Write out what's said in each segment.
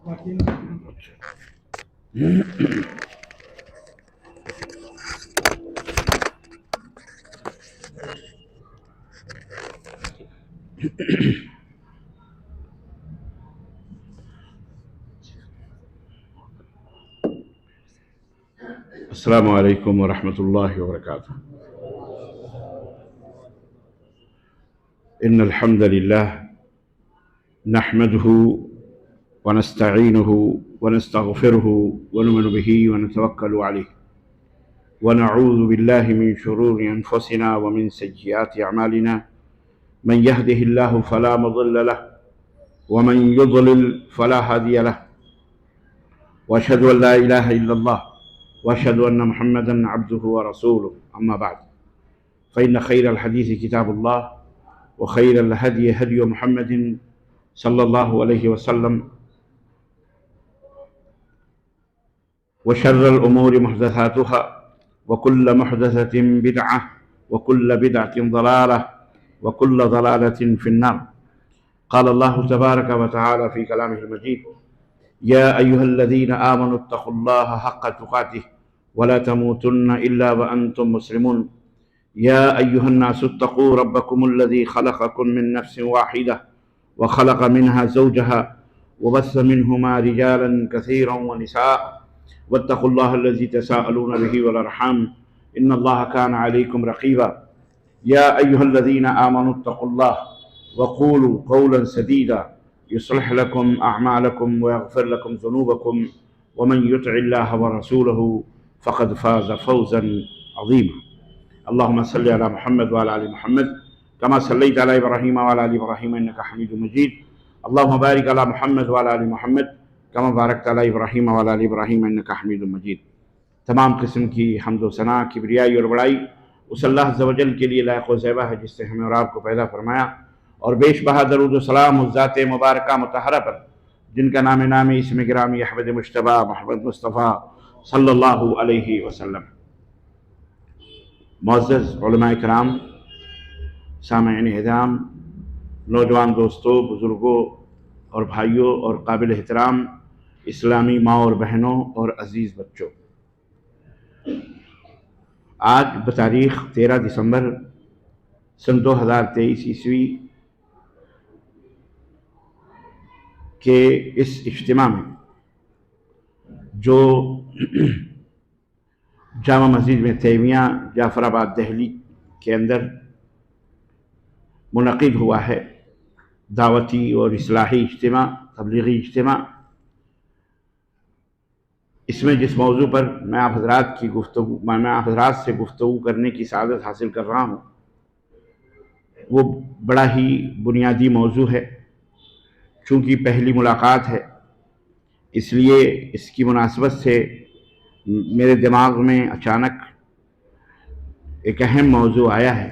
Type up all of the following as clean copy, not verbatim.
السلام علیکم ورحمۃ اللہ وبرکاتہ۔ ان الحمد للہ نحمده ونستعینه ونستغفره ونؤمن به ونتوکل علیہ ونعوذ باللہ من شرور انفسنا ومن سیئات اعمالنا من يهده الله فلا مضل له ومن يضلل فلا هادي له واشهد ان لا اله الا الله واشهد ان محمدا عبده ورسوله اما بعد فان خير الحديث كتاب الله وخير الهدي هدي محمد صلى الله عليه وسلم وشر الامور محدثاتها وكل محدثة بدعة وكل بدعة ضلالة وكل ضلالة في النار. قال الله تبارك وتعالى في كلامه المجيد: يا أيها الذين آمنوا اتقوا الله حق تقاته ولا تموتن إلا وأنتم مسلمون. يا أيها الناس اتقوا ربكم الذي خلقكم من نفس واحدة وخلق منها زوجها وبث منهما رجالا كثيرا ونساء واتقوا الله الذي تساءلون به والأرحام إن الله كان عليكم رقيبا. يا أيها الذين آمنوا اتقوا الله وقولوا قولا سديدا يصلح لكم أعمالكم ويغفر لكم ذنوبكم ومن يطع الله ورسوله فقد فاز فوزا عظيما. اللهم صل على محمد وعلى آل محمد كما صليت على إبراهيم وعلى آل إبراهيم إنك حميد مجيد. اللهم بارك على محمد وعلى آل محمد كما باركت على إبراهيم وعلى آل إبراهيم إنك حميد مجيد. تمام قسم کی حمد و ثنا، کبریائی اور بڑائی اس اللہ عز و جل کے لیے لائق و زیبا ہے جس نے ہمیں اور آپ کو پیدا فرمایا، اور بیش بہا درود و سلام اس ذات مبارکہ مطہرہ پر جن کا نام نامی اسم گرامی احمد مجتبیٰ محمد مصطفیٰ صلی اللہ علیہ وسلم۔ معزز علماء کرام، سامعین احترام، نوجوان دوستوں، بزرگوں اور بھائیوں اور قابل احترام اسلامی ماں اور بہنوں اور عزیز بچوں، آج بتاریخ 13 دسمبر سن 2023 عیسوی کے اس اجتماع میں جو جامع مسجد میں تیمیہ جعفر آباد دہلی کے اندر منعقد ہوا ہے، دعوتی اور اصلاحی اجتماع، تبلیغی اجتماع، اس میں جس موضوع پر میں آپ حضرات سے گفتگو کرنے کی سعادت حاصل کر رہا ہوں وہ بڑا ہی بنیادی موضوع ہے۔ چونکہ پہلی ملاقات ہے اس لیے اس کی مناسبت سے میرے دماغ میں اچانک ایک اہم موضوع آیا ہے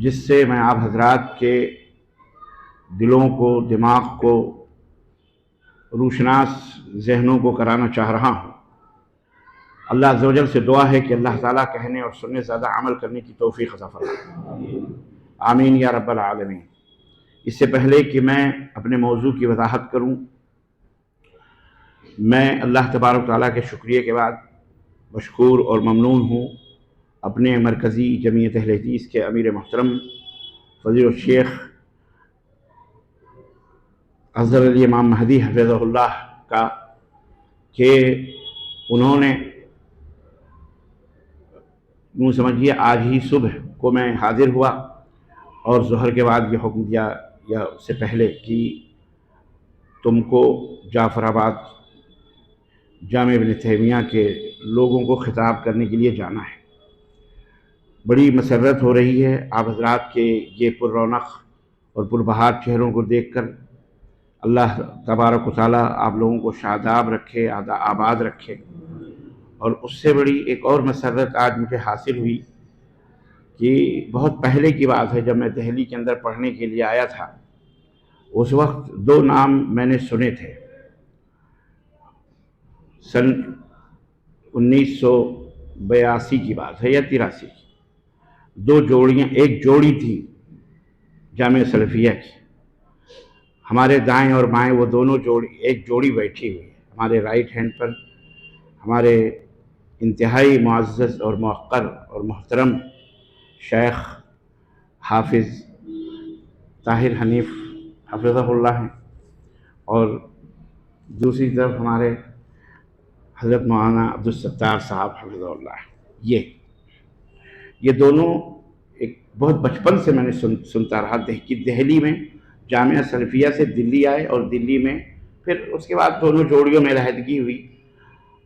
جس سے میں آپ حضرات کے دلوں کو، دماغ کو، روشناس ذہنوں کو کرانا چاہ رہا ہوں۔ اللہ عز و جل سے دعا ہے کہ اللہ تعالیٰ کہنے اور سننے زیادہ عمل کرنے کی توفیق عطا فرمائے، آمین یا رب العالمین۔ اس سے پہلے کہ میں اپنے موضوع کی وضاحت کروں، میں اللہ تبارک و تعالیٰ کے شکریہ کے بعد مشکور اور ممنون ہوں اپنے مرکزی جمعیت اہل حدیث کے امیر محترم فضیلۃ الشیخ اظہر علی امام مہدی حفظہ اللہ کا کہ انہوں نے یوں سمجھیے آج ہی صبح کو میں حاضر ہوا اور ظہر کے بعد یہ حکم دیا یا اس سے پہلے کہ تم کو جعفر آباد جامع ابن تیمیہ کے لوگوں کو خطاب کرنے کے لیے جانا ہے۔ بڑی مسرت ہو رہی ہے آپ حضرات کے یہ پر رونق اور پربہار چہروں کو دیکھ کر۔ اللہ تبارک و تعالیٰ آپ لوگوں کو شاداب رکھے، آباد رکھے۔ اور اس سے بڑی ایک اور مسرت آج مجھے حاصل ہوئی کہ بہت پہلے کی بات ہے، جب میں دہلی کے اندر پڑھنے کے لیے آیا تھا، اس وقت دو نام میں نے سنے تھے۔ سن 1982 کی بات ہے یا 83 کی، دو جوڑیاں، ایک جوڑی تھی جامعہ سلفیہ کی، ہمارے دائیں اور بائیں وہ دونوں ایک جوڑی بیٹھی ہوئی ہے. ہمارے رائٹ ہینڈ پر ہمارے انتہائی معزز اور موقر اور محترم شیخ حافظ طاہر حنیف حفظہ اللہ ہیں، اور دوسری طرف ہمارے حضرت مولانا عبدالستار صاحب حفظہ اللہ ہیں. یہ دونوں ایک بہت بچپن سے میں نے سنتا رہا کہ دہلی میں جامعہ سلفیہ سے دلی آئے، اور دلی میں پھر اس کے بعد دونوں جوڑیوں میں علیحدگی ہوئی،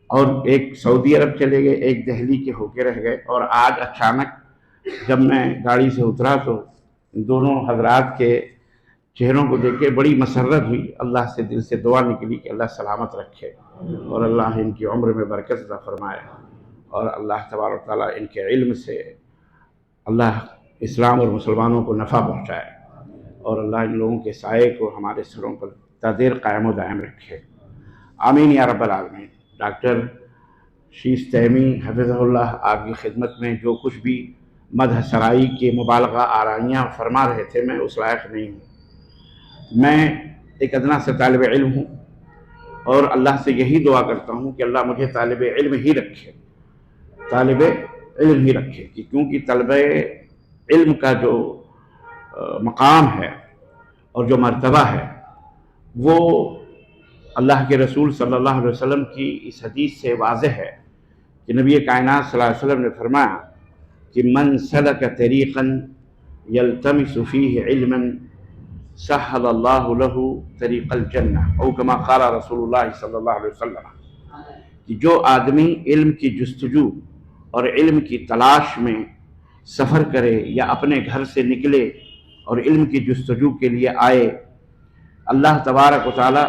اور ایک سعودی عرب چلے گئے، ایک دہلی کے ہو کے رہ گئے. اور آج اچانک جب میں گاڑی سے اترا تو دونوں حضرات کے چہروں کو دیکھ کے بڑی مسرت ہوئی. اللہ سے دل سے دعا نکلی کہ اللہ سلامت رکھے، اور اللہ ان کی عمر میں برکت عطا فرمائے، اور اللہ تبارک و تعالیٰ ان کے علم سے اللہ اسلام اور مسلمانوں کو نفع پہنچائے، اور اللہ ان لوگوں کے سائے کو ہمارے سروں پر تا دیر قائم و دائم رکھے. آمین یا رب العالمین. ڈاکٹر شیس تیمی حفظہ اللہ آپ کی خدمت میں جو کچھ بھی مدح سرائی کے مبالغہ آرائیاں فرما رہے تھے، میں اس لائق نہیں ہوں. میں ایک ادنا سے طالب علم ہوں، اور اللہ سے یہی دعا کرتا ہوں کہ اللہ مجھے طالب علم ہی رکھے، طالب علم ہی رکھے، کیونکہ طالب علم کا جو مقام ہے اور جو مرتبہ ہے وہ اللہ کے رسول صلی اللہ علیہ وسلم کی اس حدیث سے واضح ہے کہ نبی کائنات صلی اللہ علیہ وسلم نے فرمایا کہ من سلک طریقا یلتمس فیہ علما سہل اللہ له طریق الجنہ، او کما قال رسول اللہ صلی اللہ علیہ وسلم، کہ جو آدمی علم کی جستجو اور علم کی تلاش میں سفر کرے یا اپنے گھر سے نکلے اور علم کی جستجو کے لیے آئے، اللہ تبارک و تعالی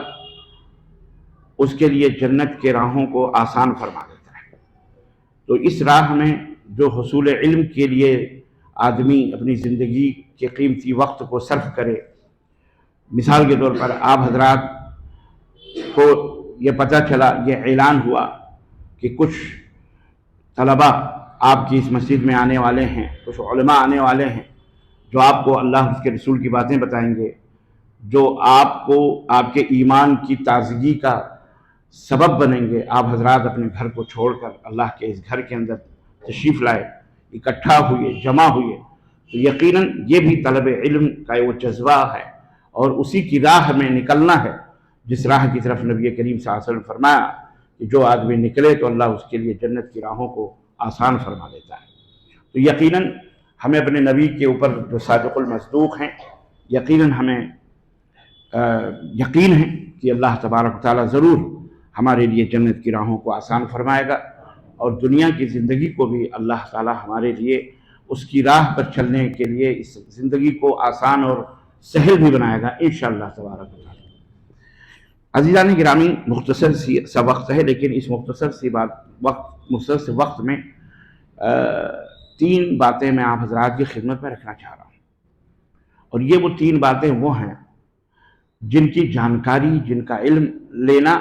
اس کے لیے جنت کے راہوں کو آسان فرما دیتا ہے. تو اس راہ میں جو حصول علم کے لیے آدمی اپنی زندگی کے قیمتی وقت کو صرف کرے، مثال کے طور پر آپ حضرات کو یہ پتہ چلا، یہ اعلان ہوا کہ کچھ طلباء آپ کی اس مسجد میں آنے والے ہیں، کچھ علماء آنے والے ہیں جو آپ کو اللہ اس کے رسول کی باتیں بتائیں گے، جو آپ کو آپ کے ایمان کی تازگی کا سبب بنیں گے. آپ حضرات اپنے گھر کو چھوڑ کر اللہ کے اس گھر کے اندر تشریف لائے، اکٹھا ہوئے، جمع ہوئے، تو یقیناً یہ بھی طلب علم کا وہ جذبہ ہے، اور اسی کی راہ میں نکلنا ہے جس راہ کی طرف نبی کریم صلی اللہ علیہ وسلم فرمایا کہ جو آدمی نکلے تو اللہ اس کے لیے جنت کی راہوں کو آسان فرما دیتا ہے. تو یقیناً ہمیں اپنے نبی کے اوپر جو صادق المصدوق ہیں، یقیناً ہمیں یقین ہے کہ اللہ تبارک و تعالیٰ ضرور ہمارے لیے جنت کی راہوں کو آسان فرمائے گا، اور دنیا کی زندگی کو بھی اللہ تعالیٰ ہمارے لیے اس کی راہ پر چلنے کے لیے اس زندگی کو آسان اور سہل بھی بنائے گا انشاءاللہ تبارک و تعالیٰ. عزیزان گرامی، مختصر سا وقت ہے، لیکن اس مختصر سے وقت میں 3 باتیں میں آپ حضرات کی خدمت میں رکھنا چاہ رہا ہوں، اور یہ وہ 3 باتیں وہ ہیں جن کی جانکاری، جن کا علم لینا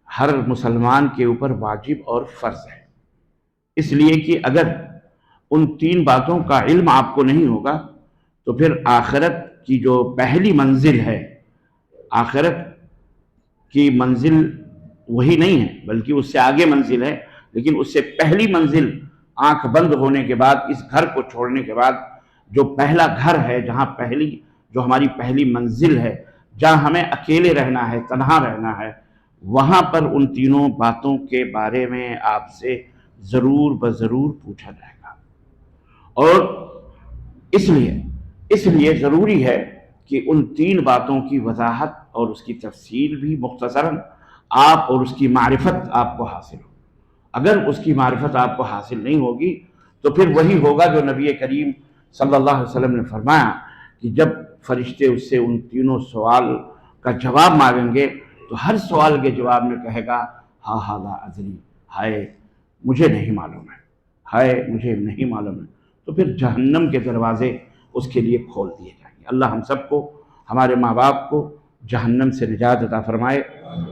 ہر مسلمان کے اوپر واجب اور فرض ہے. اس لیے کہ اگر ان 3 باتوں کا علم آپ کو نہیں ہوگا تو پھر آخرت کی جو پہلی منزل ہے، آخرت کی منزل وہی نہیں ہے بلکہ اس سے آگے منزل ہے، لیکن اس سے پہلی منزل آنکھ بند ہونے کے بعد، اس گھر کو چھوڑنے کے بعد جو پہلا گھر ہے، جہاں جو ہماری پہلی منزل ہے، جہاں ہمیں اکیلے رہنا ہے، تنہا رہنا ہے، وہاں پر ان 3 باتوں کے بارے میں آپ سے ضرور بضرور پوچھا جائے گا. اور اس لیے ضروری ہے کہ ان 3 باتوں کی وضاحت اور اس کی تفصیل بھی مختصراً آپ اور اس کی معرفت آپ کو حاصل ہو. اگر اس کی معرفت آپ کو حاصل نہیں ہوگی تو پھر وہی ہوگا جو نبی کریم صلی اللہ علیہ وسلم نے فرمایا کہ جب فرشتے اس سے ان 3 سوال کا جواب مانگیں گے تو ہر سوال کے جواب میں کہے گا ہا ہا لا ادری، ہائے مجھے نہیں معلوم ہے، ہائے مجھے نہیں معلوم ہے. تو پھر جہنم کے دروازے اس کے لیے کھول دیے جائیں گے. اللہ ہم سب کو، ہمارے ماں باپ کو جہنم سے نجات عطا فرمائے،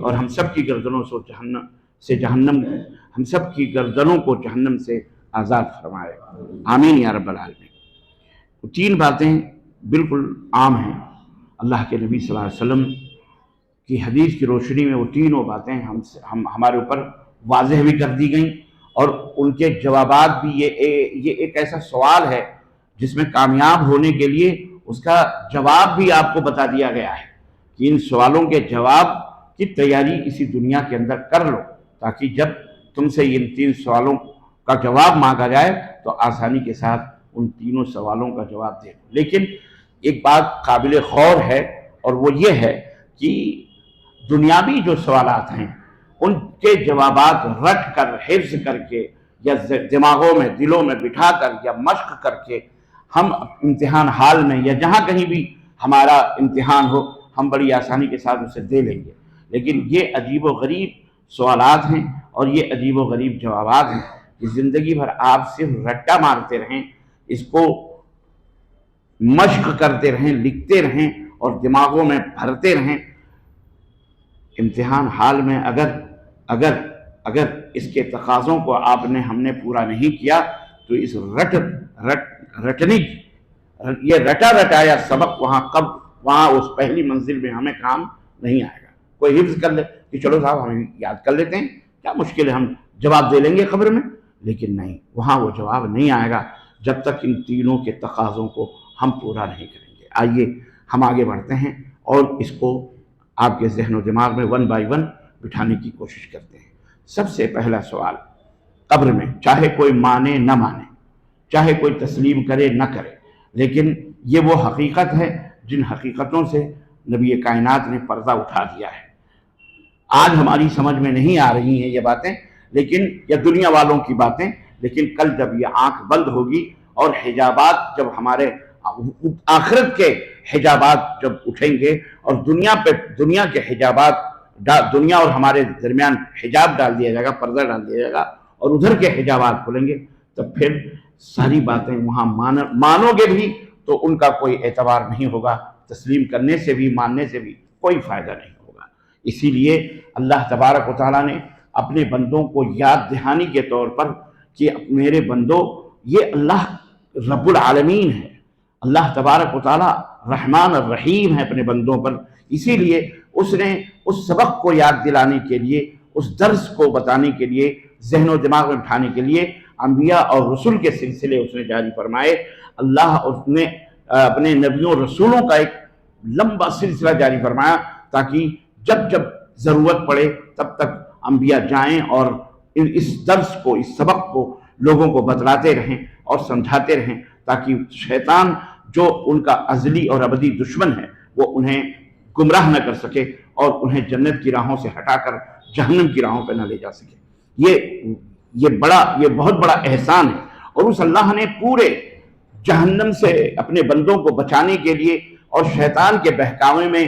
اور ہم سب کی گردنوں ہم سب کی گردنوں کو جہنم سے آزاد فرمائے. آمین یا رب العالمین. 3 باتیں بالکل عام ہیں. اللہ کے نبی صلی اللہ علیہ وسلم کی حدیث کی روشنی میں وہ تینوں باتیں ہمارے اوپر واضح بھی کر دی گئیں، اور ان کے جوابات بھی یہ ایک ایسا سوال ہے جس میں کامیاب ہونے کے لیے اس کا جواب بھی آپ کو بتا دیا گیا ہے کہ ان سوالوں کے جواب کی تیاری اسی دنیا کے اندر کر لو، تاکہ جب تم سے ان 3 سوالوں کا جواب مانگا جائے تو آسانی کے ساتھ ان تینوں سوالوں کا جواب دے دو۔ لیکن ایک بات قابل غور ہے، اور وہ یہ ہے کہ دنیاوی جو سوالات ہیں ان کے جوابات رٹ کر، حفظ کر کے، یا دماغوں میں، دلوں میں بٹھا کر، یا مشق کر کے ہم امتحان حال میں یا جہاں کہیں بھی ہمارا امتحان ہو ہم بڑی آسانی کے ساتھ اسے دے لیں گے۔ لیکن یہ عجیب و غریب سوالات ہیں اور یہ عجیب و غریب جوابات ہیں کہ زندگی بھر آپ صرف رٹا مارتے رہیں، اس کو مشق کرتے رہیں، لکھتے رہیں اور دماغوں میں بھرتے رہیں۔ امتحان حال میں اگر اس کے تقاضوں کو ہم نے پورا نہیں کیا تو اس یہ رٹا رٹایا سبق وہاں اس پہلی منزل میں ہمیں کام نہیں آئے گا۔ کوئی حفظ کر لے کہ چلو صاحب ہم یاد کر لیتے ہیں، کیا مشکل ہے، ہم جواب دے لیں گے قبر میں، لیکن نہیں، وہاں وہ جواب نہیں آئے گا جب تک ان تینوں کے تقاضوں کو ہم پورا نہیں کریں گے۔ آئیے ہم آگے بڑھتے ہیں اور اس کو آپ کے ذہن و دماغ میں 1 بائی 1 بٹھانے کی کوشش کرتے ہیں۔ سب سے پہلا سوال قبر میں، چاہے کوئی مانے نہ مانے، چاہے کوئی تسلیم کرے نہ کرے، لیکن یہ وہ حقیقت ہے جن حقیقتوں سے نبی کائنات نے پردہ اٹھا دیا ہے۔ آج ہماری سمجھ میں نہیں آ رہی ہیں یہ باتیں، لیکن یا دنیا والوں کی باتیں، لیکن کل جب یہ آنکھ بند ہوگی اور حجابات جب ہمارے آخرت کے حجابات جب اٹھیں گے اور دنیا کے حجابات، دنیا اور ہمارے درمیان حجاب ڈال دیا جائے گا، پردہ ڈال دیا جائے گا، اور ادھر کے حجابات کھلیں گے، تب پھر ساری باتیں وہاں مانو گے بھی تو ان کا کوئی اعتبار نہیں ہوگا، تسلیم کرنے سے بھی ماننے سے بھی کوئی فائدہ نہیں ہوگا۔ اسی لیے اللہ تبارک و تعالیٰ نے اپنے بندوں کو یاد دہانی کے طور پر کہ میرے بندو، یہ اللہ رب العالمین ہے، اللہ تبارک و تعالیٰ رحمان الرحیم ہے اپنے بندوں پر، اسی لیے اس نے اس سبق کو یاد دلانے کے لیے، اس درس کو بتانے کے لیے، ذہن و دماغ میں بٹھانے کے لیے انبیاء اور رسول کے سلسلے اس نے جاری فرمائے۔ اللہ اس نے اپنے نبیوں اور رسولوں کا ایک لمبا سلسلہ جاری فرمایا تاکہ جب جب ضرورت پڑے تب تک انبیاء جائیں اور اس درس کو، اس سبق کو لوگوں کو بتلاتے رہیں اور سمجھاتے رہیں، تاکہ شیطان جو ان کا ازلی اور ابدی دشمن ہے وہ انہیں گمراہ نہ کر سکے اور انہیں جنت کی راہوں سے ہٹا کر جہنم کی راہوں پہ نہ لے جا سکے۔ یہ بہت بڑا احسان ہے، اور اس اللہ نے پورے جہنم سے اپنے بندوں کو بچانے کے لیے اور شیطان کے بہکاوے میں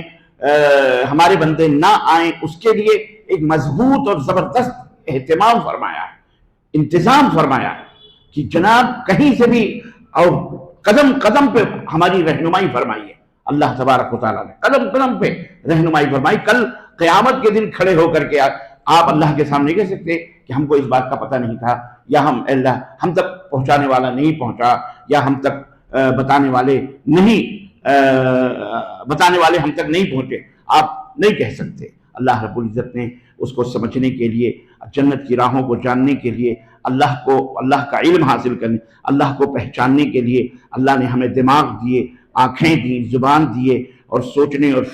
ہمارے بندے نہ آئیں، اس کے لیے ایک مضبوط اور زبردست اہتمام فرمایا ہے، انتظام فرمایا ہے کہ جناب کہیں سے بھی اور قدم قدم پہ ہماری رہنمائی فرمائی ہے۔ اللہ تبارک و تعالیٰ نے قدم قدم پہ رہنمائی فرمائی۔ کل قیامت کے دن کھڑے ہو کر کے آپ اللہ کے سامنے کہہ سکتے کہ ہم کو اس بات کا پتہ نہیں تھا، یا اللہ ہم تک پہنچانے والا نہیں پہنچا، یا ہم تک بتانے والے ہم تک نہیں پہنچے، آپ نہیں کہہ سکتے۔ اللہ رب العزت نے اس کو سمجھنے کے لیے، جنت کی راہوں کو جاننے کے لیے، اللہ کا علم حاصل کرنے، اللہ کو پہچاننے کے لیے اللہ نے ہمیں دماغ دیے، آنکھیں دی، زبان دیے، اور سوچنے اور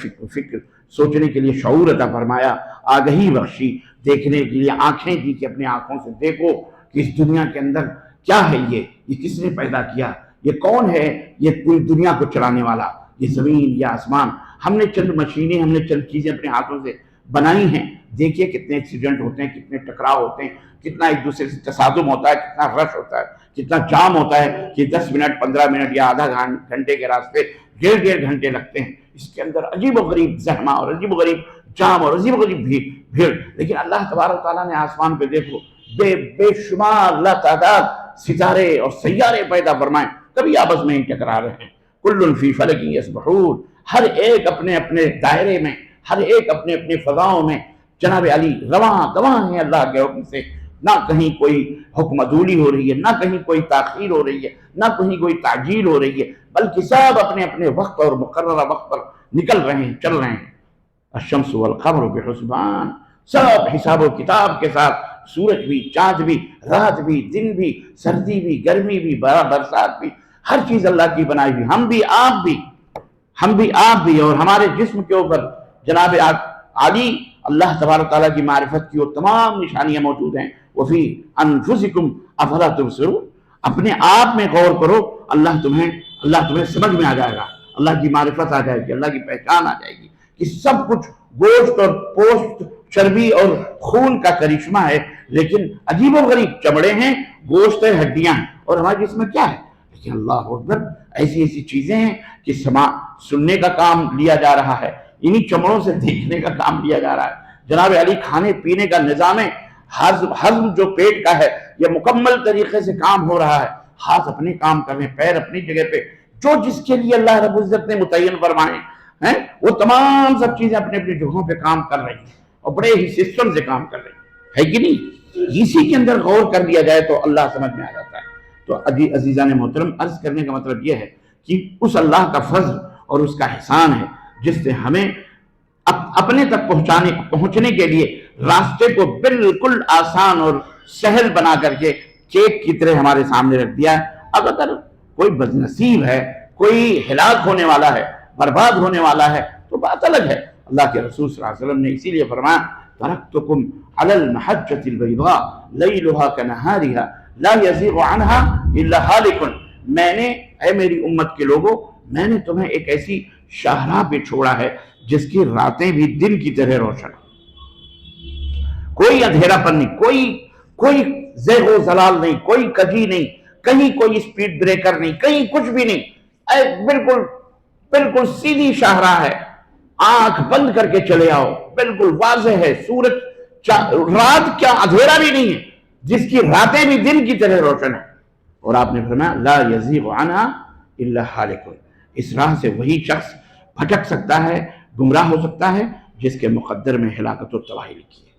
سوچنے کے لیے شعور عطا فرمایا، آگہی بخشی، دیکھنے کے لیے آنکھیں دی کہ اپنے آنکھوں سے دیکھو کہ اس دنیا کے اندر کیا ہے، یہ کس نے پیدا کیا، یہ کون ہے، یہ پوری دنیا کو چلانے والا، یہ زمین یا آسمان۔ ہم نے چند مشینیں، ہم نے چند چیزیں اپنے ہاتھوں سے بنائی ہیں، دیکھیے کتنے ایکسیڈنٹ ہوتے ہیں، کتنے ٹکراؤ ہوتے ہیں، کتنا ایک دوسرے سے تصادم ہوتا ہے، کتنا رش ہوتا ہے، کتنا جام ہوتا ہے کہ 10 منٹ 15 منٹ یا آدھا گھنٹے کے راستے 1.5 گھنٹے لگتے ہیں۔ اس کے اندر عجیب و غریب زحمہ اور عجیب و غریب جام اور عجیب و غریب بھیڑ، لیکن اللہ تبارک و تعالیٰ نے آسمان پہ دیکھو بے شمار لاتعداد ستارے اور سیارے پیدا فرمائے، کبھی آپس میں ہی ٹکرا رہے ہیں۔ کل فی فلک یسبحون، ہر ایک اپنے اپنے دائرے میں، ہر ایک اپنے اپنے فضاؤں میں جناب علی رواں دواں ہیں اللہ کے حکم سے۔ نہ کہیں کوئی حکم عدولی ہو رہی ہے، نہ کہیں کوئی تاخیر ہو رہی ہے، نہ کہیں کوئی تعجیل ہو رہی ہے، بلکہ سب اپنے اپنے وقت اور مقررہ وقت پر نکل رہے ہیں، چل رہے ہیں. الشمس والقمر بحسبان، سب حساب و کتاب کے ساتھ، سورج بھی، چاند بھی، رات بھی، دن بھی، سردی بھی، گرمی بھی، برسات بھی، ہر چیز اللہ کی بنائی ہوئی. ہم بھی آپ بھی اور ہمارے جسم کے اوپر جناب عالی اللہ تبارک تعالیٰ کی معرفت کی وہ تمام نشانیاں موجود ہیں. وفی انفسکم افلا تبصرون، اپنے آپ میں غور کرو، اللہ تمہیں سمجھ میں آ جائے گا، اللہ کی معرفت آ جائے گی، اللہ کی پہچان آ جائے گی کہ سب کچھ گوشت اور پوست، چربی اور خون کا کرشمہ ہے، لیکن عجیب و غریب چمڑے ہیں، گوشت ہے، ہڈیاں ہیں، اور ہمارے جسم میں کیا ہے؟ لیکن اللہ اکبر، ایسی چیزیں ہیں کہ سننے کا کام لیا جا رہا ہے، انہی چمڑوں سے دیکھنے کا کام لیا جا رہا ہے. جناب علی کھانے پینے کا نظام ہضم جو پیٹ کا ہے یہ مکمل طریقے سے کام ہو رہا ہے. ہاتھ اپنے کام کر رہے ہیں، پیر اپنی جگہ پہ، جو جس کے لیے اللہ رب العزت نے متعین فرمائے ہیں وہ تمام سب چیزیں اپنی اپنی جگہوں پہ کام کر رہی ہیں اور بڑے ہی سسٹم سے کام کر رہی ہیں، ہے کہ نہیں؟ اسی کے اندر غور کر لیا جائے تو اللہ سمجھ میں آ جاتا ہے. تو عزیزان محترم، عرض کرنے کا مطلب یہ ہے کہ اس اللہ کا فضل اور اس کا احسان ہے جس نے ہمیں اپنے تک پہنچنے کے لیے راستے کو بالکل آسان اور سہل بنا کر کے کیک کی طرح ہمارے سامنے رکھ دیا ہے. اب اگر کوئی بدنصیب ہے، کوئی ہلاک ہونے والا ہے، برباد ہونے والا ہے تو بات الگ ہے. اللہ کے رسول صلی اللہ علیہ وسلم نے اسی لیے فرمایا ترکتکم علی المحجۃ البیضاء لیلھا کنہارھا لا یزیغ عنہا الا ھالک. میں نے، اے میری امت کے لوگوں، میں نے تمہیں ایک ایسی شاہراہ پہ چھوڑا ہے جس کی راتیں بھی دن کی طرح روشن، کوئی اندھیرا پن نہیں، کوئی زیغ و زلال نہیں، کوئی کجی نہیں، کہیں کوئی سپیڈ بریکر نہیں، کہیں کچھ بھی نہیں، بالکل سیدھی شاہراہ ہے. آنکھ بند کر کے چلے آؤ، بالکل واضح ہے. سورج رات کیا اندھیرا بھی نہیں ہے، جس کی راتیں بھی دن کی طرح روشن ہے. اور آپ نے فرمایا لا یزیغ عنہا الا ھالک، اس راہ سے وہی شخص بھٹک سکتا ہے، گمراہ ہو سکتا ہے جس کے مقدر میں ہلاکت و تباہی لکھی ہے.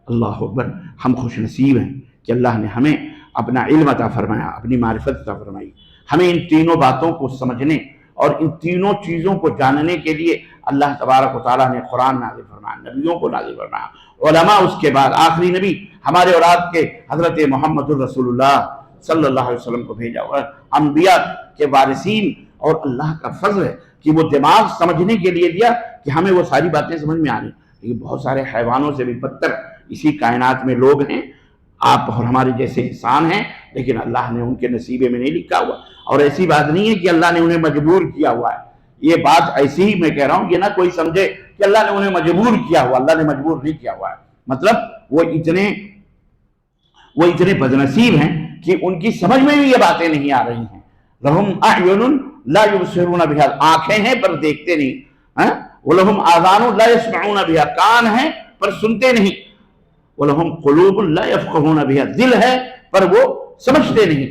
اللہ اکبر، ہم خوش نصیب ہیں کہ اللہ نے ہمیں اپنا علم عطا فرمایا، اپنی معرفت عطا فرمائی. ہمیں ان تینوں باتوں کو سمجھنے اور ان تینوں چیزوں کو جاننے کے لیے اللہ تبارک و تعالیٰ نے قرآن نازل فرمایا، نبیوں کو نازل فرمایا، علماء اس کے بعد آخری نبی ہمارے اور آپ کے حضرت محمد الرسول اللہ صلی اللہ علیہ وسلم کو بھیجا، اور انبیاء کے وارثین. اور اللہ کا فضل ہے کہ وہ دماغ سمجھنے کے لیے دیا کہ ہمیں وہ ساری باتیں سمجھ میں آ رہی. لیکن بہت سارے حیوانوں سے بھی بدتر اسی کائنات میں لوگ ہیں، آپ اور ہمارے جیسے انسان ہیں، لیکن اللہ نے ان کے نصیبے میں نہیں لکھا ہوا. اور ایسی بات نہیں ہے کہ اللہ نے انہیں مجبور کیا ہوا ہے، یہ بات ایسی ہی میں کہہ رہا ہوں، یہ نہ کوئی سمجھے کہ اللہ نے انہیں مجبور کیا ہوا. اللہ نے مجبور نہیں کیا ہوا ہے، مطلب وہ اتنے بدنصیب ہیں کہ ان کی سمجھ میں بھی یہ باتیں نہیں آ رہی ہیں. لہم اعین لا یبصرون بہا، آنکھیں ہیں پر دیکھتے نہیں. وَلَهُمْ آذَانٌ لَا يَسْمَعُونَ بِهَا، کان ہیں پر سنتے نہیں. وَلَهُمْ قُلُوبٌ لَا يَفْقَهُونَ بِهَا، دل ہے پر وہ سمجھتے نہیں.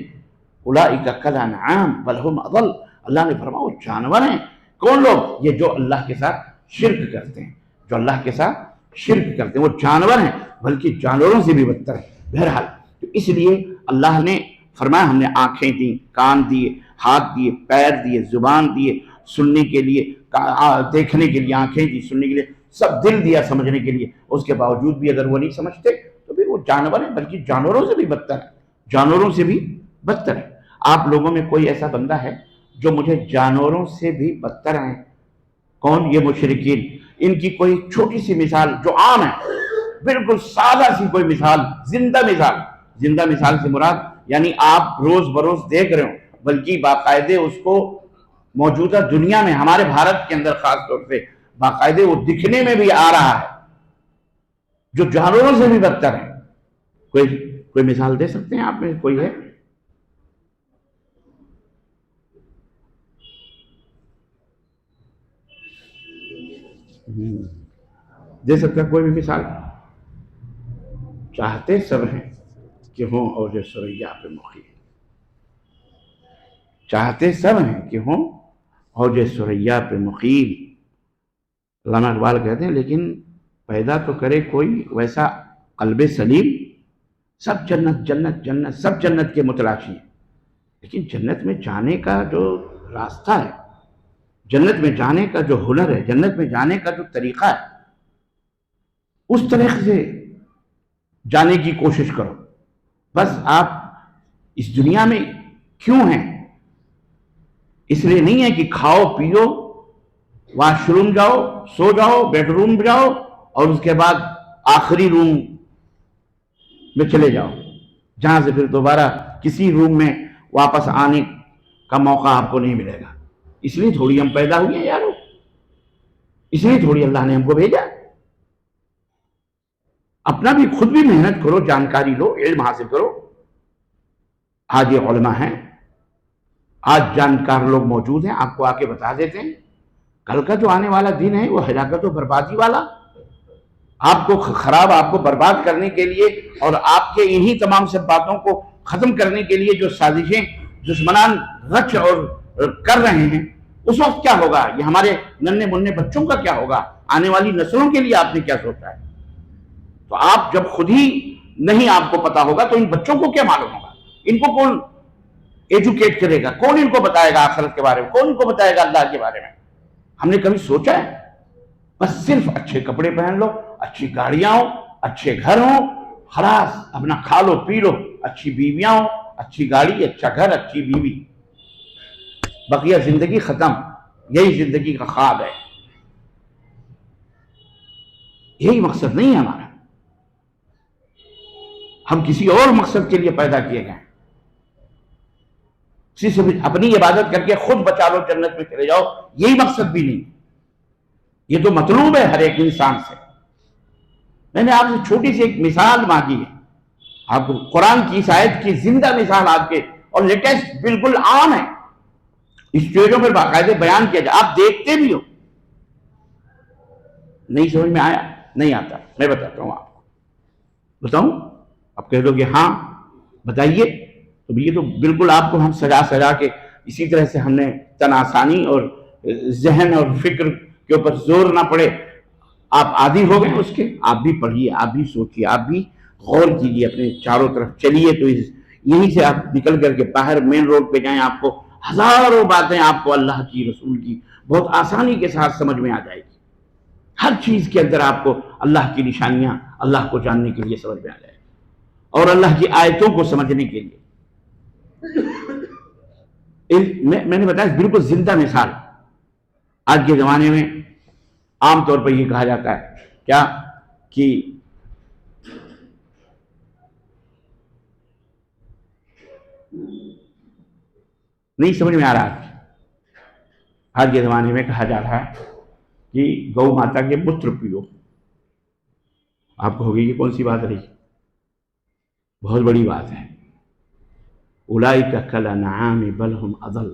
أُولَٰئِكَ كَالْأَنْعَامِ بَلْ هُمْ أَضَلُّ، اللہ نے فرمایا وہ جانور ہیں. کون لوگ؟ یہ جو اللہ کے ساتھ شرک کرتے ہیں، جو اللہ کے ساتھ شرک کرتے ہیں وہ جانور ہیں، بلکہ جانوروں سے بھی بدتر ہیں. بہرحال تو اس لیے اللہ نے فرمایا ہم نے آنکھیں دی، کان دیے، ہاتھ دیے، پیر دیے، زبان دیے، سننے کے لیے، دیکھنے کے لیے آنکھیں دی، سننے کے لیے سب دل دیا سمجھنے کے لیے. اس کے باوجود بھی اگر وہ نہیں سمجھتے تو پھر وہ جانور ہیں، بلکہ جانوروں سے بھی بدتر ہے، جانوروں سے بھی بدتر ہے. آپ لوگوں میں کوئی ایسا بندہ ہے جو مجھے جانوروں سے بھی بدتر ہیں؟ کون؟ یہ مشرکین. ان کی کوئی چھوٹی سی مثال جو عام ہے، بالکل سادہ سی کوئی مثال، زندہ مثال سے مراد یعنی آپ روز بروز دیکھ رہے ہو، بلکہ باقاعدے اس کو موجودہ دنیا میں ہمارے بھارت کے اندر خاص طور سے باقاعدے وہ دکھنے میں بھی آ رہا ہے، جو جانوروں سے بھی بدتر ہے. کوئی مثال دے سکتے ہیں آپ میں؟ کوئی ہے؟ دے سکتا کوئی بھی مثال؟ چاہتے سب ہیں کہ ہوں اوج ثریا پہ مقیم، چاہتے سب ہیں کہ ہوں اوج ثریا پہ مقیم. علامہ اقبال کہتے ہیں لیکن پیدا تو کرے کوئی ویسا قلب سلیم. سب جنت جنت جنت، سب جنت کے متلاشی ہیں، لیکن جنت میں جانے کا جو راستہ ہے، جنت میں جانے کا جو ہنر ہے، جنت میں جانے کا جو طریقہ ہے، اس طریقے سے جانے کی کوشش کرو۔ بس آپ اس دنیا میں کیوں ہیں؟ اس لیے نہیں ہے کہ کھاؤ پیو، واش روم جاؤ، سو جاؤ، بیڈ روم جاؤ، اور اس کے بعد آخری روم میں چلے جاؤ، جہاں سے پھر دوبارہ کسی روم میں واپس آنے کا موقع آپ کو نہیں ملے گا۔ اس لیے تھوڑی ہم پیدا ہوئے ہیں یارو، اس لیے تھوڑی اللہ نے ہم کو بھیجا۔ اپنا بھی خود بھی محنت کرو، جانکاری لو، علم حاصل کرو۔ آج یہ علماء ہیں، آج جانکار لوگ موجود ہیں، آپ کو آ کے بتا دیتے ہیں۔ کل کا جو آنے والا دن ہے وہ ہلاکت و بربادی والا، آپ کو خراب، آپ کو برباد کرنے کے لیے اور آپ کے انہی تمام سب باتوں کو ختم کرنے کے لیے جو سازشیں دشمنان رچ اور کر رہے ہیں، اس وقت کیا ہوگا؟ یہ ہمارے ننھے منھے بچوں کا کیا ہوگا؟ آنے والی نسلوں کے لیے آپ نے کیا سوچا ہے؟ تو آپ جب خود ہی نہیں آپ کو پتا ہوگا تو ان بچوں کو کیا معلوم ہوگا؟ ان کو کون ایجوکیٹ کرے گا؟ کون ان کو بتائے گا آخرت کے بارے میں؟ کون ان کو بتائے گا اللہ کے بارے میں؟ ہم نے کبھی سوچا ہے؟ بس صرف اچھے کپڑے پہن لو، اچھی گاڑیاں ہوں، اچھے گھر ہوں، خلاص اپنا کھا لو پی لو، اچھی بیویاں ہوں، اچھی گاڑی، اچھا گھر، اچھی بیوی، بقیہ زندگی ختم۔ یہی زندگی کا خواب ہے، یہی مقصد نہیں ہے ہمارا۔ ہم کسی اور مقصد کے لیے پیدا کیے گئے، صرف اپنی عبادت کر کے خود بچا لو، جنت میں چلے جاؤ، یہی مقصد بھی نہیں۔ یہ تو مطلوب ہے ہر ایک انسان سے۔ میں نے آپ سے چھوٹی سی ایک مثال مانگی ہے، آپ کو قرآن کی اس آیت کی زندہ مثال آپ کے، اور لیٹسٹ بالکل عام ہے، اسٹیجوں پر باقاعدہ بیان کیا جائے، آپ دیکھتے بھی ہو۔ نہیں سمجھ میں آیا؟ نہیں آتا، میں بتاتا ہوں آپ کو۔ بتاؤں؟ آپ کہہ دو کہ ہاں بتائیے، تو یہ تو بالکل آپ کو ہم سجا سجا کے اسی طرح سے ہم نے تن آسانی اور ذہن اور فکر کے اوپر زور نہ پڑے، آپ عادی ہو گئے اس کے۔ آپ بھی پڑھیے، آپ بھی سوچیے، آپ بھی غور کیجیے، اپنے چاروں طرف چلیے، تو یہیں سے آپ نکل کر کے باہر مین روڈ پہ جائیں، آپ کو ہزاروں باتیں آپ کو اللہ کی، رسول کی بہت آسانی کے ساتھ سمجھ میں آ جائے گی۔ ہر چیز کے اندر آپ کو اللہ کی نشانیاں، اللہ کو جاننے کے لیے سمجھ میں آ جائے گی، اور اللہ کی آیتوں کو سمجھنے کے لیے۔ میں نے بتایا بالکل زندہ مثال۔ آج کے زمانے میں عام طور پر یہ کہا جاتا ہے کیا کہ نہیں سمجھ میں آ رہا، آج کے زمانے میں کہا جا رہا ہے کہ گو ماتا کے متر پیو۔ آپ کو ہوگی یہ کون سی بات رہی؟ بہت بڑی بات ہے۔ اولئک کالانعام بل ہم اضل۔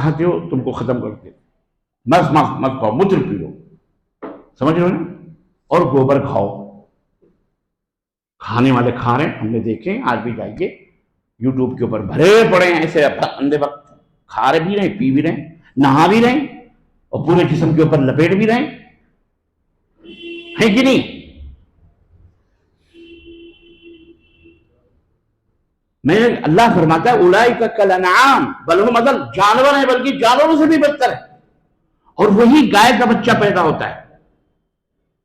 کھاتے ہو، تم کو ختم کرتے، مت کھاؤ، متر پیو، سمجھ رہے ہو نا؟ اور گوبر کھاؤ۔ کھانے والے کھا رہے ہیں، ہم نے دیکھے، آج بھی جائیے یوٹیوب کے اوپر بھرے پڑے ہیں ایسے اندھے وقت، کھا رہے بھی رہے، پی بھی رہے، نہا بھی رہے، اور پورے جسم کے اوپر لپیٹ بھی رہے ہیں کہ نہیں؟ میں اللہ فرماتا ہے اولئک کالانعام بل ہم اضل، جانور ہیں بلکہ جانوروں سے بھی بدتر ہے۔ اور وہی گائے کا بچہ پیدا ہوتا ہے،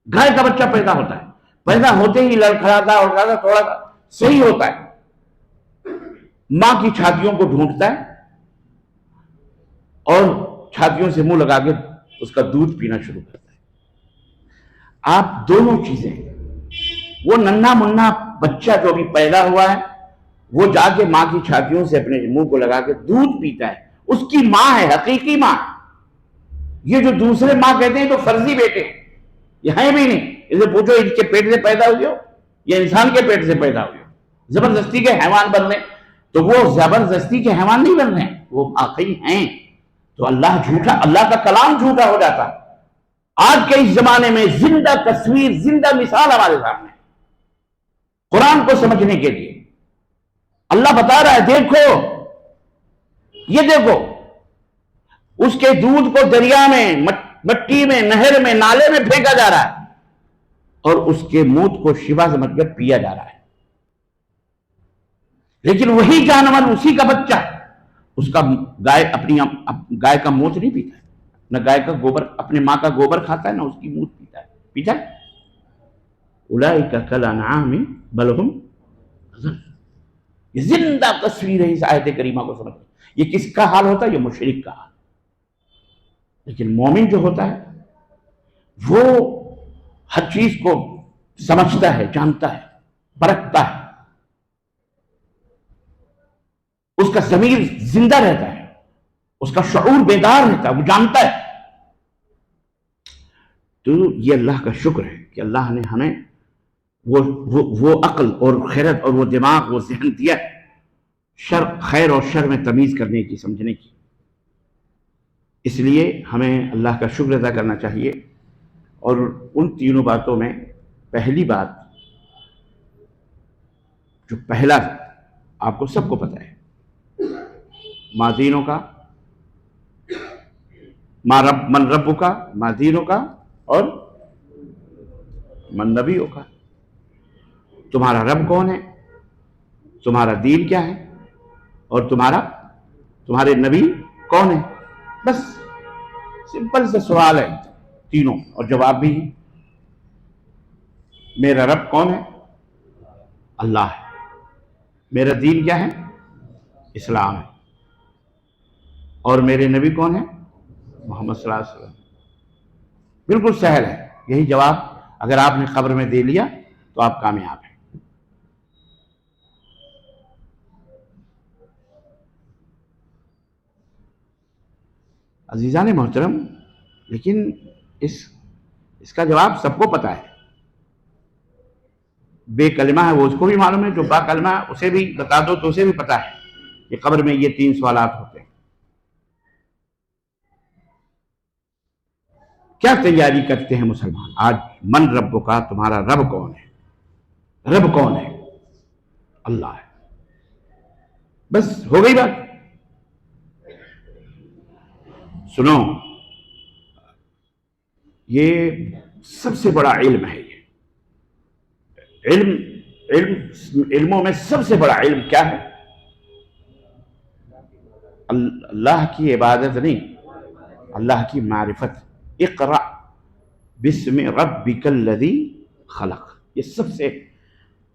گائے کا بچہ پیدا ہوتا ہے، پیدا ہوتے ہی لڑکھڑاتا اور تھوڑا سا صحیح ہوتا ہے، ماں کی چھاتیوں کو ڈھونڈتا ہے اور چھاتیوں سے منہ لگا کے اس کا دودھ پینا شروع کرتا ہے۔ آپ دونوں چیزیں، وہ ننھا منھا بچہ جو بھی پیدا ہوا ہے وہ جا کے ماں کی چھاتیوں سے اپنے منہ کو لگا کے دودھ پیتا ہے، اس کی ماں ہے، حقیقی ماں۔ یہ جو دوسرے ماں کہتے ہیں تو فرضی بیٹے، یہ ہیں بھی نہیں۔ اسے پوچھو ان کے پیٹ سے پیدا ہوئے ہو یا انسان کے پیٹ سے پیدا ہوئے ہو؟ زبردستی کے حیوان بن رہے، تو وہ زبردستی کے حیوان نہیں بن رہے، وہ واقعی ہیں۔ تو اللہ جھوٹا، اللہ کا کلام جھوٹا ہو جاتا۔ آج کے اس زمانے میں زندہ تصویر، زندہ مثال ہمارے سامنے، قرآن کو سمجھنے کے لیے اللہ بتا رہا ہے، دیکھو یہ دیکھو، اس کے دودھ کو دریا میں، مٹی میں، نہر میں، نالے میں پھینکا جا رہا ہے، اور اس کے موت کو شفا سمجھ کر پیا جا رہا ہے۔ لیکن وہی جانور، اسی کا بچہ اس کا گائے اپنی گائے کا موت نہیں پیتا ہے، نہ گائے کا گوبر، اپنے ماں کا گوبر کھاتا ہے، نہ اس کی موت پیتا ہے۔ اولئک کالانعام بل ہم اضل۔ یہ زندہ تصویر ہے اس آیت کریمہ کو سمجھ۔ یہ کس کا حال ہوتا ہے؟ یہ مشرک کا حال۔ لیکن مومن جو ہوتا ہے وہ ہر چیز کو سمجھتا ہے، جانتا ہے، پرکھتا ہے، اس کا ضمیر زندہ رہتا ہے، اس کا شعور بیدار رہتا ہے، وہ جانتا ہے۔ تو یہ اللہ کا شکر ہے کہ اللہ نے ہمیں وہ عقل اور خیرت اور وہ دماغ، وہ ذہن دیا خیر اور شر میں تمیز کرنے کی، سمجھنے کی۔ اس لیے ہمیں اللہ کا شکر ادا کرنا چاہیے۔ اور ان تینوں باتوں میں پہلی بات، جو پہلا آپ کو سب کو پتہ ہے، ما دینوں کا، من ربوں کا، ما دینوں کا، اور من نبیوں کا۔ تمہارا رب کون ہے، تمہارا دین کیا ہے، اور تمہارے نبی کون ہے۔ بس سمپل سے سوال ہے تینوں، اور جواب بھی ہے۔ میرا رب کون ہے؟ اللہ ہے۔ میرا دین کیا ہے؟ اسلام ہے۔ اور میرے نبی کون ہیں؟ محمد صلی اللہ علیہ وسلم۔ بالکل سہل ہے، یہی جواب اگر آپ نے قبر میں دے لیا تو آپ کامیاب ہیں۔ عزیزان محترم، لیکن اس کا جواب سب کو پتہ ہے۔ بے کلمہ ہے وہ اس کو بھی معلوم ہے، جو با کلمہ ہے اسے بھی بتا دو تو اسے بھی پتہ ہے کہ قبر میں یہ تین سوالات ہوتے ہیں۔ کیا تیاری کرتے ہیں مسلمان آج؟ من رب کا، تمہارا رب کون ہے؟ رب کون ہے؟ اللہ ہے۔ بس ہو گئی بات۔ سنو، یہ سب سے بڑا علم ہے۔ یہ علموں میں سب سے بڑا علم کیا ہے؟ اللہ کی عبادت نہیں، اللہ کی معرفت۔ اقرأ بسم ربک الذی خلق، یہ سب سے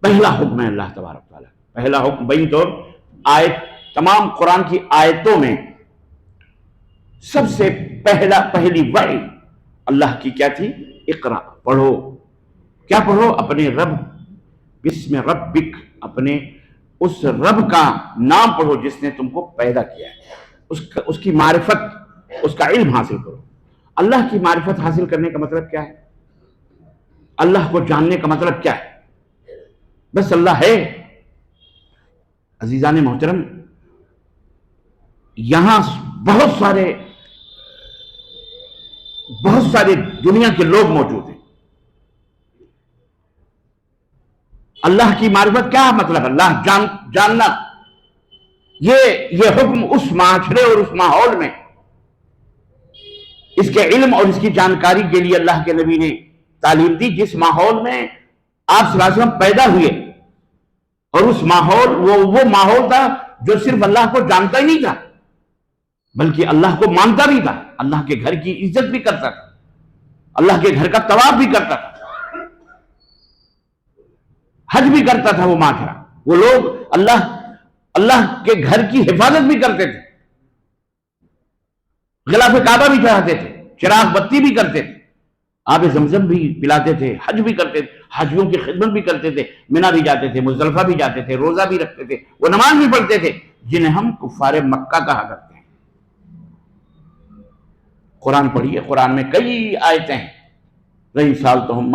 پہلا حکم ہے اللہ تبارک تعالیٰ۔ پہلا حکم بین طور تمام قرآن کی آیتوں میں سب سے پہلی وحی اللہ کی کیا تھی؟ اقرأ، پڑھو۔ کیا پڑھو؟ اپنے رب، بسم ربک، اپنے اس رب کا نام پڑھو جس نے تم کو پیدا کیا ہے، اس کی معرفت، اس کا علم حاصل کرو۔ اللہ کی معرفت حاصل کرنے کا مطلب کیا ہے؟ اللہ کو جاننے کا مطلب کیا ہے؟ بس اللہ ہے۔ عزیزان محترم، یہاں بہت سارے دنیا کے لوگ موجود ہیں۔ اللہ کی معرفت کیا مطلب؟ اللہ جاننا۔ یہ حکم اس معاشرے اور اس ماحول میں اس کے علم اور اس کی جانکاری کے لیے اللہ کے نبی نے تعلیم دی جس ماحول میں آپ صلی اللہ علیہ وسلم پیدا ہوئے۔ اور اس ماحول وہ ماحول تھا جو صرف اللہ کو جانتا ہی نہیں تھا بلکہ اللہ کو مانتا بھی تھا، اللہ کے گھر کی عزت بھی کرتا تھا، اللہ کے گھر کا طواف بھی کرتا تھا، حج بھی کرتا تھا۔ وہ معاشرہ، وہ لوگ اللہ کے گھر کی حفاظت بھی کرتے تھے، غلاف کعبہ بھی چڑھاتے تھے، چراغ بتی بھی کرتے تھے، آب زمزم بھی پلاتے تھے، حج بھی کرتے تھے، حاجیوں کی خدمت بھی کرتے تھے، منی بھی جاتے تھے، مزدلفہ بھی جاتے تھے، روزہ بھی رکھتے تھے، وہ نماز بھی پڑھتے تھے، جنہیں ہم کفار مکہ کہا کرتے ہیں۔ قرآن پڑھیے، قرآن میں کئی آیتیں ہیں۔ لئن سألتهم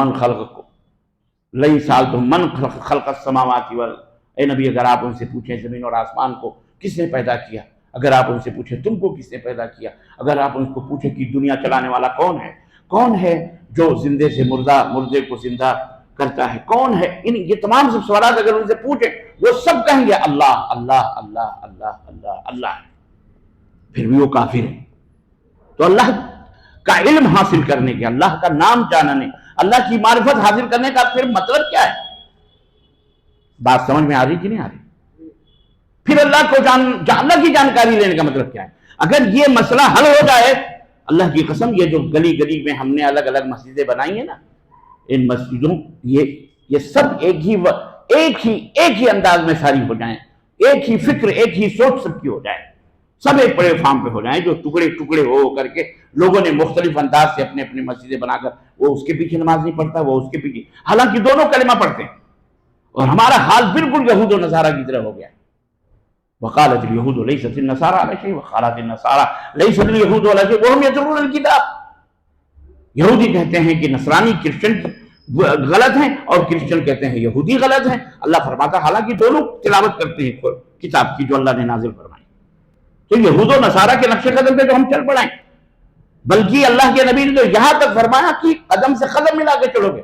من خلق السماوات والارض، اے نبی اگر آپ ان سے پوچھیں زمین اور آسمان کو کس نے پیدا کیا، اگر آپ ان سے پوچھیں تم کو کس نے پیدا کیا، اگر آپ ان کو پوچھیں کہ دنیا چلانے والا کون ہے جو زندے سے مردے کو زندہ کرتا ہے، کون ہے، یہ تمام سب سوالات اگر ان سے پوچھیں وہ سب کہیں گے اللہ اللہ اللہ اللہ اللہ اللہ ہے، پھر بھی وہ کافر ہے۔ تو اللہ کا علم حاصل کرنے کے، اللہ کا نام جاننے، اللہ کی معرفت حاصل کرنے کا پھر مطلب کیا ہے؟ بات سمجھ میں آ رہی کہ نہیں آ رہی؟ پھر اللہ کی جانکاری لینے کا مطلب کیا ہے؟ اگر یہ مسئلہ حل ہو جائے، اللہ کی قسم یہ جو گلی گلی میں ہم نے الگ الگ مسجدیں بنائی ہیں نا، ان مسجدوں یہ سب ایک ہی انداز میں ساری ہو جائیں، ایک ہی فکر، ایک ہی سوچ سب کی ہو جائے، سب ایک بڑے فارم پہ ہو جائیں، جو ٹکڑے ٹکڑے ہو کر کے لوگوں نے مختلف انداز سے اپنے اپنے مسجدیں بنا کر، وہ اس کے پیچھے نماز نہیں پڑھتا، وہ اس کے پیچھے، حالانکہ دونوں کلمہ پڑھتے ہیں، اور ہمارا حال بالکل یہود و نصارہ کی طرح ہو گیا ہے۔ وقالت اليهود ليست النصارى على شيء وقالت النصارى ليست اليهود على شيء وهم يتلون الكتاب۔ یہودی کہتے ہیں کہ نصرانی کرسچن غلط ہیں، اور کرسچن کہتے ہیں یہودی غلط ہیں۔ اللہ فرماتا ہے حالانکہ دونوں تلاوت کرتے ہیں کتاب کی جو اللہ نے نازل فرمائی، تو یہود و نصارہ کے نقش قدم پہ تو ہم چل پڑائیں، بلکہ اللہ کے نبی نے تو یہاں تک فرمایا کہ قدم سے قدم ملا کے چلو گے،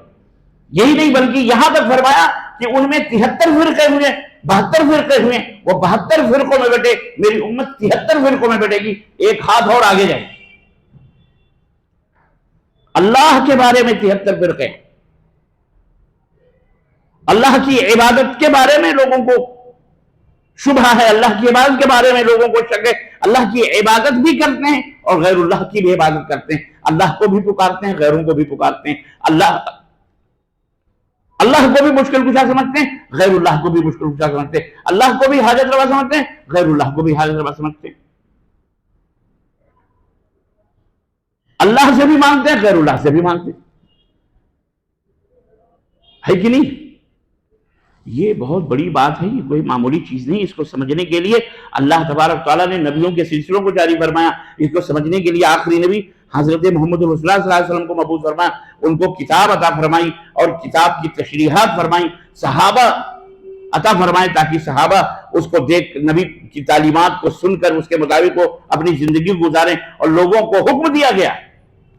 یہی نہیں بلکہ یہاں تک فرمایا کہ ان میں 73 فرقے ہوئے، 72 فرقے ہوئے، وہ 72 فرقوں میں بیٹے، میری امت 73 فرقوں میں بیٹے گی، ایک ہاتھ اور آگے جائے۔ اللہ کے بارے میں 73 فرقے، اللہ کی عبادت کے بارے میں لوگوں کو شبہ ہے، اللہ کی عبادت کے بارے میں لوگوں کو شک ہے، اللہ کی عبادت بھی کرتے ہیں اور غیر اللہ کی بھی عبادت کرتے ہیں، اللہ کو بھی پکارتے ہیں، غیروں کو بھی پکارتے ہیں، اللہ کو بھی مشکل کشا سمجھتے ہیں، غیر اللہ کو بھی مشکل کشا سمجھتے ہیں، اللہ کو بھی حاجت روا سمجھتے ہیں، غیر اللہ کو بھی حاجت روا سمجھتے ہیں، اللہ سے بھی مانگتے ہیں، غیر اللہ سے بھی مانگتے ہیں، ہے کہ نہیں؟ یہ بہت بڑی بات ہے، یہ کوئی معمولی چیز نہیں۔ اس کو سمجھنے کے لیے اللہ تبارک تعالیٰ نے نبیوں کے سلسلوں کو جاری فرمایا، اس کو سمجھنے کے لیے آخری نبی حضرت محمد رسول اللہ صلی اللہ علیہ وسلم کو مبعوث فرمایا، ان کو کتاب عطا فرمائی اور کتاب کی تشریحات فرمائی، صحابہ عطا فرمائے تاکہ صحابہ اس کو دیکھ نبی کی تعلیمات کو سن کر اس کے مطابق وہ اپنی زندگی گزاریں، اور لوگوں کو حکم دیا گیا،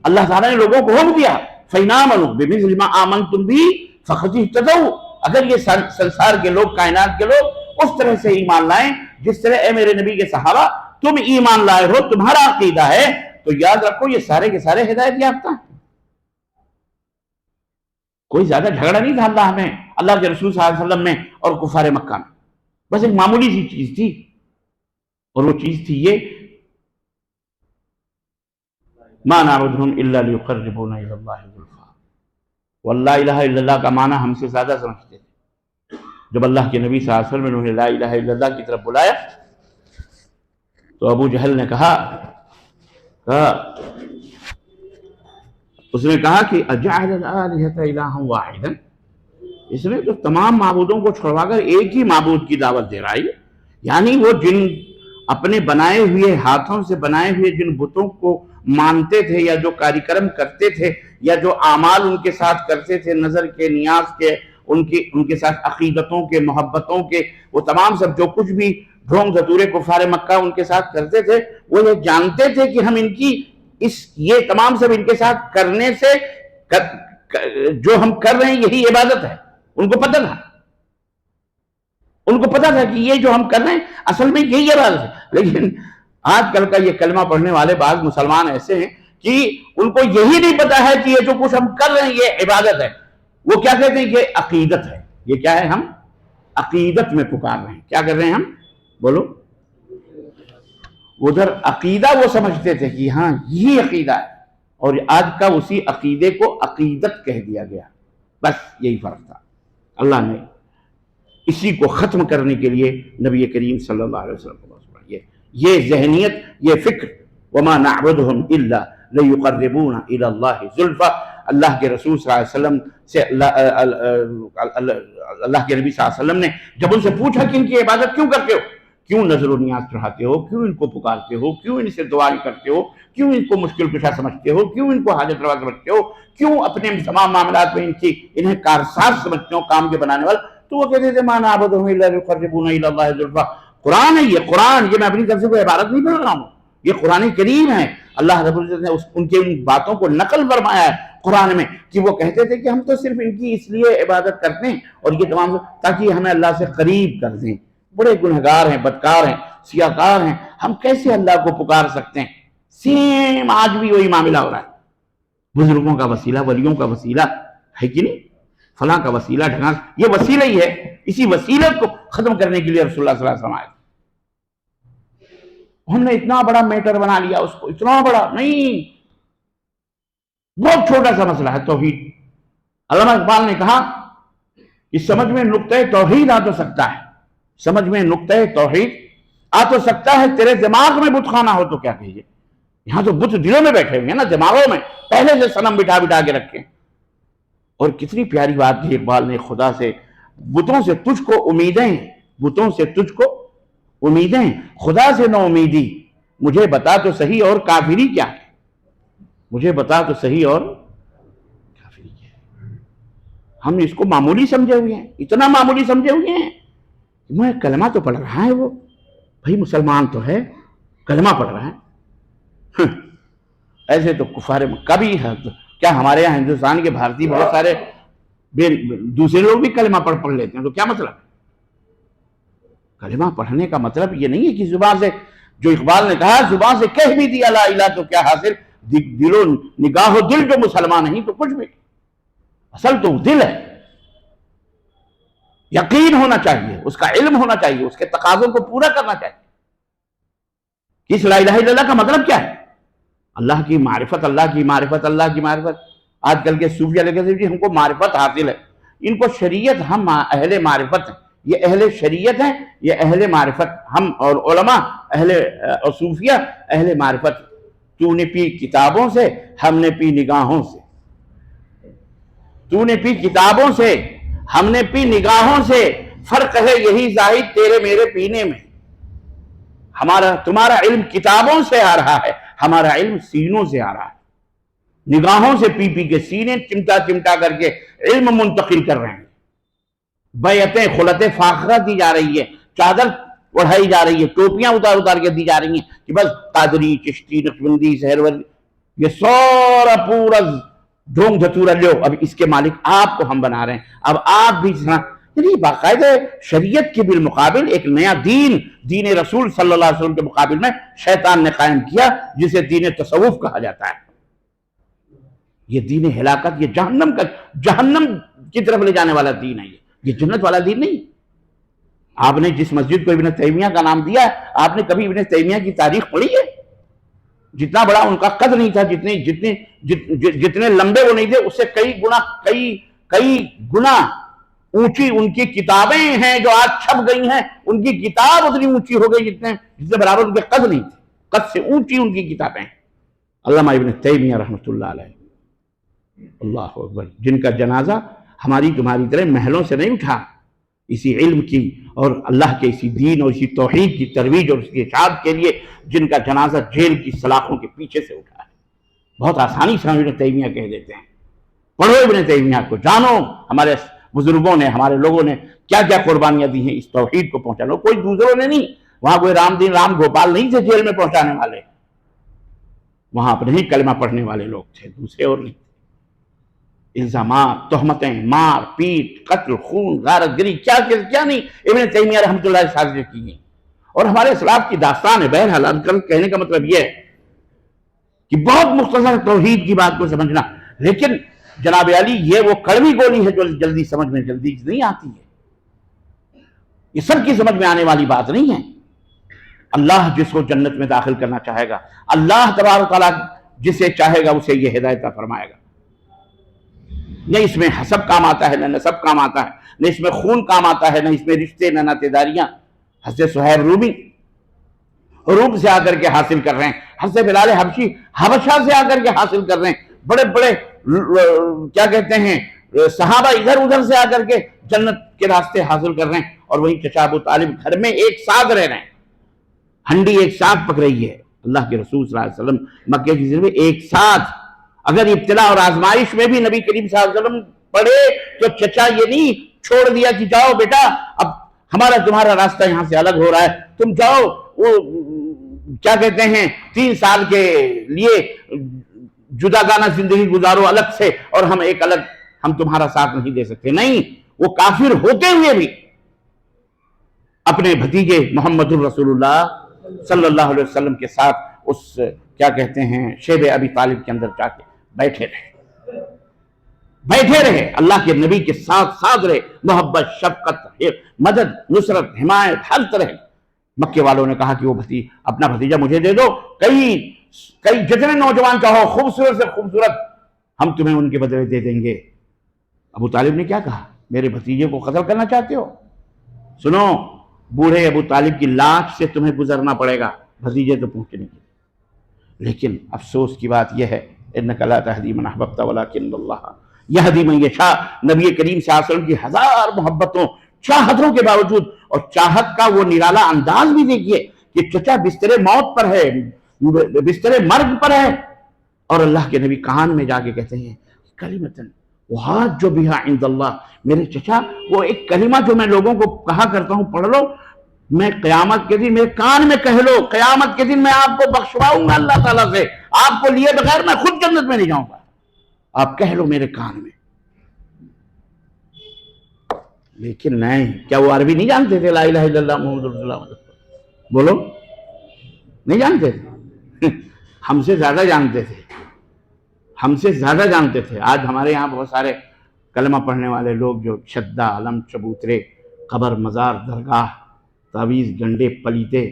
اللہ تعالیٰ نے لوگوں کو حکم دیا فَإِنْ آمَنُوا بِمِثْلِ مَا آمَنْتُمْ بِهِ فَقَدِ اهْتَدَوْا، اگر یہ سنسار کے لوگ، کائنات کے لوگ اس طرح سے ایمان لائیں جس طرح اے میرے نبی کے صحابہ تم ایمان لائے ہو، تمہارا عقیدہ ہے، تو یاد رکھو یہ سارے کے سارے ہدایت یافتہ ہیں۔ کوئی زیادہ جھگڑا نہیں تھا اللہ میں، اللہ کے رسول صلی اللہ علیہ وسلم میں اور کفار مکہ میں، بس ایک معمولی سی چیز تھی، اور وہ چیز تھی یہ مَا نَعْبُدُهُمْ إِلَّا لِيُقَرِّبُونَ إِلَى اللَّهِ زُلْفَىٰ، واللہ الہ الا اللہ کا معنی ہم سے زیادہ سمجھتے تھے۔ جب اللہ کے نبی صلی اللہ علیہ وسلم نے انہیں لا الہ الا اللہ کی طرف بلایا تو ابو جہل نے کہا اس نے کہا کہ اجعل الآلہۃ الہا واحدا، اس نے تو تمام معبودوں کو چھوڑوا کر ایک ہی معبود کی دعوت دے رہا ہے، یعنی وہ جن اپنے بنائے ہوئے ہاتھوں سے بنائے ہوئے جن بتوں کو مانتے تھے، یا جو کاری کرم کرتے تھے، یا جو اعمال ان کے ساتھ کرتے تھے، نظر کے، نیاز کے، ان کے ساتھ عقیدتوں کے، محبتوں کے، وہ تمام سب جو کچھ بھی ڈھونگ دھتورے کفار مکہ ان کے ساتھ کرتے تھے، وہ یہ جانتے تھے کہ ہم ان کی یہ تمام سب ان کے ساتھ کرنے سے جو ہم کر رہے ہیں یہی عبادت ہے، ان کو پتہ تھا، ان کو پتا تھا کہ یہ جو ہم کر رہے ہیں اصل میں یہی عبادت ہے۔ لیکن آج کل کا یہ کلمہ پڑھنے والے بعض مسلمان ایسے ہیں کہ ان کو یہی نہیں پتا ہے کہ یہ جو کچھ ہم کر رہے ہیں یہ عبادت ہے، وہ کیا کہتے ہیں یہ عقیدت ہے، یہ کیا ہے، ہم عقیدت میں پکار رہے ہیں، کیا کر رہے ہیں ہم، بولو، ادھر عقیدہ وہ سمجھتے تھے کہ ہاں یہی عقیدہ ہے، اور آج کا اسی عقیدے کو عقیدت کہہ دیا گیا، بس یہی فرق تھا۔ اللہ نے اسی کو ختم کرنے کے لیے نبی کریم صلی اللہ علیہ وسلم کو یہ ذہنیت، یہ فکر، وَمَا نَعْبُدُهُمْ إِلَّا لِيُقَرِّبُونَ إِلَى اللَّهِ زُلْفَىٰ، اللہ کے رسول صلی اللہ علیہ وسلم سے اللہ کے نبی صلی اللہ علیہ وسلم نے جب ان سے پوچھا کہ ان کی عبادت کیوں کرتے ہو، کیوں نظر و نیاز چڑھاتے ہو، کیوں ان کو پکارتے ہو، کیوں ان سے دعائیں کرتے ہو، کیوں ان کو مشکل کشا سمجھتے ہو، کیوں ان کو حاجت روا سمجھتے ہو، کیوں اپنے تمام معاملات میں انہیں کارساز سمجھتے ہو، کام کے بنانے والا، تو وہ کہتے تھے مَا نَعْبُدُهُمْ إِلَّا لِيُقَرِّبُونَ إِلَى اللَّهِ زُلْفَىٰ۔ قرآن ہے یہ، قرآن، یہ میں اپنی طرف سے کوئی عبارت نہیں پڑھ رہا ہوں، یہ قرآن کریم ہے، اللہ رب العزت نے ان کے ان باتوں کو نقل فرمایا ہے قرآن میں، کہ وہ کہتے تھے کہ ہم تو صرف ان کی اس لیے عبادت کرتے ہیں اور یہ تمام تاکہ ہمیں اللہ سے قریب کر دیں، بڑے گنہگار ہیں، بدکار ہیں، سیاکار ہیں، ہم کیسے اللہ کو پکار سکتے ہیں؟ سیم آج بھی وہی معاملہ ہو رہا ہے، بزرگوں کا وسیلہ، ولیوں کا وسیلہ ہے کہ نہیں، فلاں کا وسیلہ ڈھنگا، یہ وسیلہ ہی ہے، اسی وسیلہ کو ختم کرنے کے لیے رسول اللہ صلی اللہ علیہ وسلم آئے۔ ہم نے اتنا بڑا میٹر بنا لیا اس کو، اتنا بڑا نہیں، بہت چھوٹا سا مسئلہ ہے توحید۔ علامہ اقبال نے کہا کہ سمجھ میں نقطۂ توحید آ تو سکتا ہے، سمجھ میں نقطۂ توحید آ تو سکتا ہے، تیرے دماغ میں بت خانہ ہو تو کیا کہیے۔ یہاں تو بت دلوں میں بیٹھے ہوئے ہیں نا، دماغوں میں پہلے سے صنم بٹھا بٹھا کے رکھے۔ اور کتنی پیاری بات کی اقبال نے، خدا سے بتوں سے تجھ کو امیدیں، بتوں سے تجھ کو امیدیں، خدا سے نو امیدی، مجھے بتا تو صحیح اور کافری کیا ہے، مجھے بتا تو صحیح اور کافری کیا ہے۔ ہم اس کو معمولی سمجھے ہوئے ہیں، اتنا معمولی سمجھے ہوئے ہیں، میں کلمہ تو پڑھ رہا ہے، وہ بھائی مسلمان تو ہے، کلمہ پڑھ رہا ہے۔ ایسے تو کفار کبھی ہے، کیا ہمارے یہاں ہندوستان کے بھارتی بہت سارے دوسرے لوگ بھی کلمہ پڑھ لیتے ہیں، تو کیا مطلب؟ کلمہ پڑھنے کا مطلب یہ نہیں ہے کہ زبان سے، جو اقبال نے کہا زبان سے کہہ بھی دیا لا الہ تو کیا حاصل، دل و نگاہ و دل جو مسلمان نہیں تو کچھ بھی، اصل تو دل ہے۔ یقین ہونا چاہیے، اس کا علم ہونا چاہیے، اس کے تقاضوں کو پورا کرنا چاہیے۔ اس لا الہ الا اللہ کا مطلب کیا ہے؟ اللہ کی معرفت، اللہ کی معرفت، اللہ کی معرفت۔ آج کل کے صوفیہ لے کے ہم کو معرفت حاصل ہے، ان کو شریعت، ہم اہل معرفت ہیں، یہ اہل شریعت ہیں، یہ اہل معرفت، ہم اور علماء اہل اور صوفیہ اہل معرفت۔ تو نے پی کتابوں سے، ہم نے پی نگاہوں سے، تو نے پی کتابوں سے، ہم نے پی نگاہوں سے، فرق ہے یہی زاہد تیرے میرے پینے میں۔ تمہارا علم کتابوں سے آ رہا ہے، ہمارا علم سینوں سے آ رہا ہے۔ نگاہوں سے پی پی کے، سینے چمٹا چمٹا کر کے علم منتقل کر رہے ہیں۔ بیعتیں خلط فاخرہ دی جا رہی ہے، چادر اڑھائی جا رہی ہے، ٹوپیاں اتار اتار کے دی جا رہی ہیں کہ بس قادری، چشتی، نقشبندی، سہروردی، یہ سورا پورا ڈھونگ دھتورا لو، اب اس کے مالک آپ کو ہم بنا رہے ہیں، اب آپ بھی یعنی باقاعدہ شریعت کے بالمقابل ایک نیا دین رسول صلی اللہ علیہ وسلم کے مقابل میں شیطان نے قائم کیا، جسے دین تصوف کہا جاتا ہے۔ یہ دین ہلاکت، یہ جہنم کی طرف لے جانے والا دین ہے، یہ جنت والا دین نہیں۔ آپ نے جس مسجد کو ابن تیمیہ کا نام دیا ہے، آپ نے کبھی ابن تیمیہ کی تاریخ پڑھی ہے؟ جتنا بڑا ان کا قد نہیں تھا، جتنے لمبے وہ نہیں تھے، اس سے کئی گنا اونچی ان کی کتابیں ہیں جو آج چھپ گئی ہیں۔ ان کی کتاب اتنی اونچی ہو گئی جتنے برابر ان کے قد نہیں تھے، قد سے اونچی ان کی کتابیں ہیں۔ علامہ ابن تیمیہ رحمۃ اللہ علیہ، اللہ اکبر، جن کا جنازہ ہماری تمہاری طرح محلوں سے نہیں اٹھا، اسی علم کی اور اللہ کے اسی دین اور اسی توحید کی ترویج اور اس کی اشاعت کے لیے جن کا جنازہ جیل کی سلاخوں کے پیچھے سے اٹھا ہے۔ بہت آسانی سے ہم ابن تیمیہ کہہ دیتے ہیں، پڑھو ابن تیمیہ کو، جانو ہمارے بزرگوں نے، ہمارے لوگوں نے کیا کیا قربانیاں دی ہیں اس توحید کو پہنچانا۔ کوئی دوسروں نے نہیں، وہاں کوئی رام گوپال نہیں تھے جیل میں پہنچانے والے، وہاں اپنے ہی کلمہ پڑھنے والے لوگ تھے، دوسرے اور نہیں۔ الزامات، تہمتیں، مار پیٹ، قتل، خون، غارت گری، کیا نہیں ابن تیمیہ رحمۃ اللہ علیہ سازشیں کی ہیں، اور ہمارے اسلاف کی داستان ہے۔ بہرحال کہنے کا مطلب یہ ہے کہ بہت مختصر توحید کی بات کو سمجھنا، لیکن جناب علی یہ وہ کڑوی گولی ہے جو جلدی سمجھ میں جلدی نہیں آتی ہے، یہ سب کی سمجھ میں آنے والی بات نہیں ہے۔ اللہ جس کو جنت میں داخل کرنا چاہے گا، اللہ تبارک و تعالیٰ جسے چاہے گا اسے یہ ہدایت فرمائے گا۔ نہ اس میں حسب کام آتا ہے، نہ نسب کام آتا ہے، نہ اس میں خون کام آتا ہے، نہ اس میں رشتے، نہ ناطے داریاں۔ حضرت صہیب رومی روم سے آ کر کے حاصل کر رہے ہیں، حضرت بلال حبشی حبشہ سے آ کر کے حاصل کر رہے ہیں، بڑے بڑے کیا کہتے ہیں صحابہ ادھر ادھر سے آ کر کے جنت کے راستے حاصل کر رہے ہیں، اور وہیں چچا ابو طالب گھر میں ایک ساتھ رہ رہے ہیں، ہنڈی ایک ساتھ پک رہی ہے۔ اللہ کے رسول صلی اللہ علیہ وسلم مکہ کی زندگی میں ایک ساتھ، اگر ابتلا اور آزمائش میں بھی نبی کریم صلی اللہ علیہ وسلم پڑھے تو چچا یہ نہیں چھوڑ دیا کہ جاؤ بیٹا اب ہمارا تمہارا راستہ یہاں سے الگ ہو رہا ہے، تم جاؤ، وہ کیا کہتے ہیں 3 سال کے لیے جداگانہ زندگی گزارو الگ سے، اور ہم ایک الگ، ہم تمہارا ساتھ نہیں دے سکتے۔ نہیں، وہ کافر ہوتے ہوئے بھی اپنے بھتیجے محمد الرسول اللہ صلی اللہ علیہ وسلم کے ساتھ اس کیا کہتے ہیں شیب ابی طالب کے اندر جا کے بیٹھے رہے، اللہ کے نبی کے ساتھ رہے، محبت، شفقت، مدد، نصرت، حمایت، ہر طرح مکے والوں نے کہا کہ وہ اپنا بھتیجا مجھے دے دو، کئی جتنے نوجوان چاہو خوبصورت سے خوبصورت ہم تمہیں ان کے بدلے دے دیں گے۔ ابو طالب نے کیا کہا؟ میرے بھتیجے کو قتل کرنا چاہتے ہو؟ سنو، بوڑھے ابو طالب کی لاش سے تمہیں گزرنا پڑے گا بھتیجے تو پہنچنے کے لیے۔ لیکن افسوس کی بات یہ ہے، انک لا تہدی من احببت ولکن اللہ یہدی من یشاء۔ نبی کریم صلی اللہ علیہ وسلم کی ہزار محبتوں چاہتوں کے باوجود، اور چاہت کا وہ نرالا انداز بھی دیکھیے کہ چچا بستر موت پر ہے، بستر مرگ پر ہے، اور اللہ کے نبی کان میں جا کے کہتے ہیں کلمتن وحاج جو بہا عند اللہ، میرے چچا وہ ایک کلمہ جو میں لوگوں کو کہا کرتا ہوں پڑھ لو، میں قیامت کے دن میرے کان میں کہہ لو، قیامت کے دن میں آپ کو بخشواؤں گا اللہ تعالیٰ سے، آپ کو لیے بغیر میں خود جنت میں نہیں جاؤں گا، آپ کہہ لو میرے کان میں۔ لیکن نہیں، کیا وہ عربی نہیں جانتے تھے لا الہ الا اللہ محمد رسول اللہ؟ بولو، نہیں جانتے تھے؟ ہم سے زیادہ جانتے تھے، ہم سے زیادہ جانتے تھے۔ آج ہمارے یہاں بہت سارے کلمہ پڑھنے والے لوگ جو شدہ، علم، چبوترے، قبر، مزار، درگاہ، تعویذ، گنڈے، پلیتے،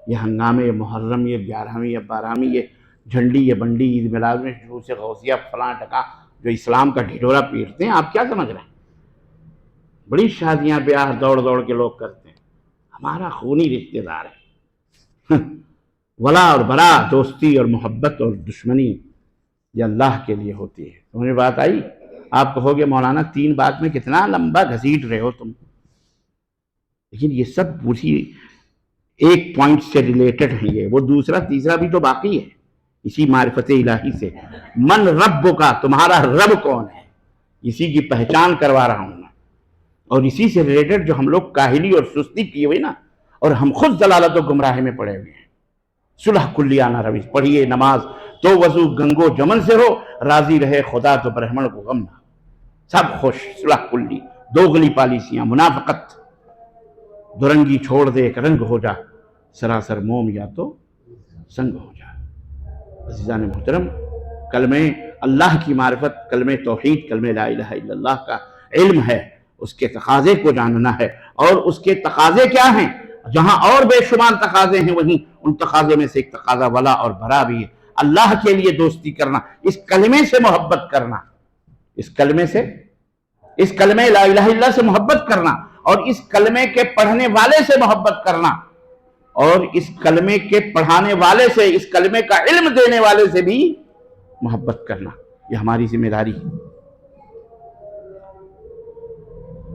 یہ ہنگامے، یہ محرم، یہ 11ویں، یہ 12ویں، یہ جھنڈی، یہ بنڈی، عید میلاد میں جلوس غوثیہ، فلاں ٹکا، جو اسلام کا ڈھڈورا پیٹتے ہیں، آپ کیا سمجھ رہے ہیں؟ بڑی شادیاں بیاہ دوڑ دوڑ کے لوگ کرتے ہیں، ہمارا خونی رشتہ دار ہے۔ ولا اور برا، دوستی اور محبت اور دشمنی، یہ اللہ کے لیے ہوتی ہے۔ تمہیں بات آئی؟ آپ کہو گے مولانا 3 بات میں کتنا لمبا گھسیٹ رہے ہو تم، لیکن یہ سب پوری ایک پوائنٹ سے ریلیٹڈ ہیں، یہ وہ دوسرا تیسرا بھی تو باقی ہے اسی معرفت الہی سے۔ من رب کا، تمہارا رب کون ہے، اسی کی پہچان کروا رہا ہوں میں، اور اسی سے ریلیٹڈ جو ہم لوگ کاہلی اور سستی کیے ہوئے نا، اور ہم خود ضلالت و گمراہی میں پڑے ہوئے ہیں۔ صلح کلیانہ روش، پڑھیے نماز تو وضو گنگو جمن سے ہو، راضی رہے خدا تو برہمن کو غم نہ، سب خوش، صلح کلی، دوغلی پالیسیاں، منافقت، درنگی چھوڑ دے ایک رنگ ہو جا، سراسر موم یا تو سنگ ہو جا۔ عزیزان محترم، کلمہ اللہ کی معرفت، کلمہ توحید، کلمہ لا الہ الا اللہ کا علم ہے، اس کے تقاضے کو جاننا ہے، اور اس کے تقاضے کیا ہیں؟ جہاں اور بے شمار تقاضے ہیں، وہیں ان تقاضے میں سے ایک تقاضا ولا اور برا بھی ہے، اللہ کے لیے دوستی کرنا، اس کلمے سے محبت کرنا، اس کلمے سے، اس کلمے لا الہ الا اللہ سے محبت کرنا، اور اس کلمے کے پڑھنے والے سے محبت کرنا، اور اس کلمے کے پڑھانے والے سے، اس کلمے کا علم دینے والے سے بھی محبت کرنا، یہ ہماری ذمہ داری ہے۔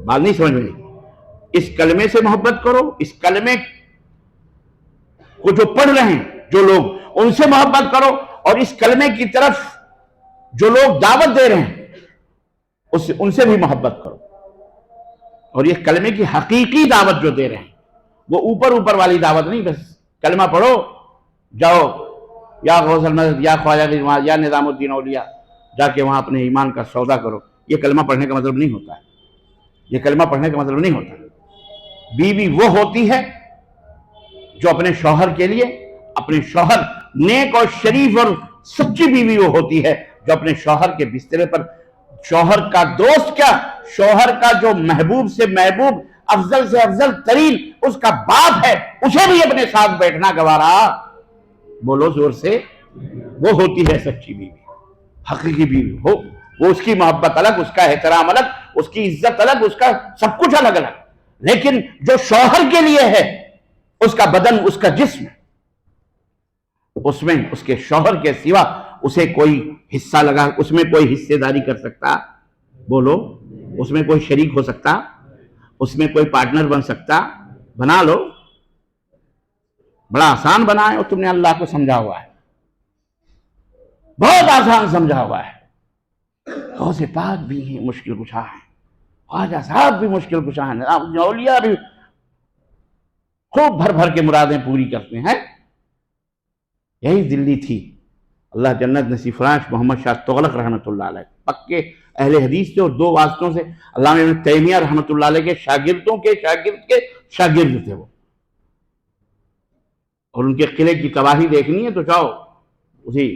بات نہیں سمجھ میں؟ اس کلمے سے محبت کرو، اس کلمے کو جو پڑھ رہے ہیں جو لوگ، ان سے محبت کرو، اور اس کلمے کی طرف جو لوگ دعوت دے رہے ہیں ان سے بھی محبت کرو، اور یہ کلمے کی حقیقی دعوت جو دے رہے ہیں، وہ اوپر والی دعوت نہیں، بس کلمہ پڑھو جاؤ یا غوث المدد یا خواجہ غیاث یا نظام الدین اولیاء، جا کے وہاں اپنے ایمان کا سودا کرو، یہ کلمہ پڑھنے کا مطلب نہیں ہوتا ہے، یہ کلمہ پڑھنے کا مطلب نہیں ہوتا۔ بیوی وہ ہوتی ہے جو اپنے شوہر کے لیے، اپنے شوہر، نیک اور شریف اور سچی بیوی وہ ہوتی ہے جو اپنے شوہر کے بسترے پر، شوہر کا دوست کیا، شوہر کا جو محبوب سے محبوب، افضل سے افضل ترین اس کا باپ ہے، اسے بھی اپنے ساتھ بیٹھنا گوارا، بولو زور سے، وہ ہوتی ہے سچی بیوی، حقیقی بیوی ہو، وہ اس کی محبت الگ، اس کا احترام الگ، اس کی عزت الگ، اس کا سب کچھ الگ الگ، لیکن جو شوہر کے لیے ہے، اس کا بدن، اس کا جسم، اس میں اس کے شوہر کے سوا اسے کوئی حصہ لگا، اس میں کوئی حصے داری کر سکتا، بولو، اس میں کوئی شریک ہو سکتا، اس میں کوئی پارٹنر بن سکتا؟ بنا لو، بڑا آسان بنا ہے، اور تم نے اللہ کو سمجھا ہوا ہے، بہت آسان سمجھا ہوا ہے۔ غوث پاک بھی ہیں مشکل کشا ہیں، خواجہ صاحب بھی مشکل کشا ہیں، اولیاء بھی خوب بھر بھر کے مرادیں پوری کرتے ہیں۔ یہی دلی تھی، اللہ جنت نصیب فرمائے، محمد شاہ تغلق رحمۃ اللہ علیہ، پکے اہل حدیث تھے، اور 2 واسطوں سے علامہ ابن تیمیہ رحمۃ اللہ علیہ کے شاگردوں کے شاگرد کے شاگرد تھے وہ، اور ان کے قلعے کی تباہی دیکھنی ہے تو جاؤ، اسی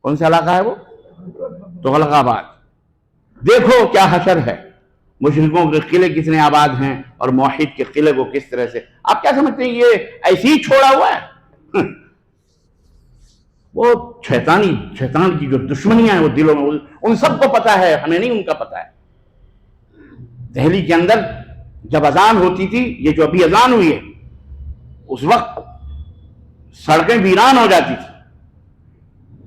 کون سا علاقہ ہے وہ، تغلق آباد، دیکھو کیا حشر ہے، مشرکوں کے قلعے کتنے آباد ہیں اور موحد کے قلعے کو کس طرح سے. آپ کیا سمجھتے ہیں یہ ایسے ہی چھوڑا ہوا ہے؟ وہ شیطان کی جو دشمنیاں ہیں وہ دلوں میں، ان سب کو پتا ہے، ہمیں نہیں ان کا پتا ہے. دہلی کے اندر جب اذان ہوتی تھی، یہ جو ابھی اذان ہوئی ہے، اس وقت سڑکیں ویران ہو جاتی تھی،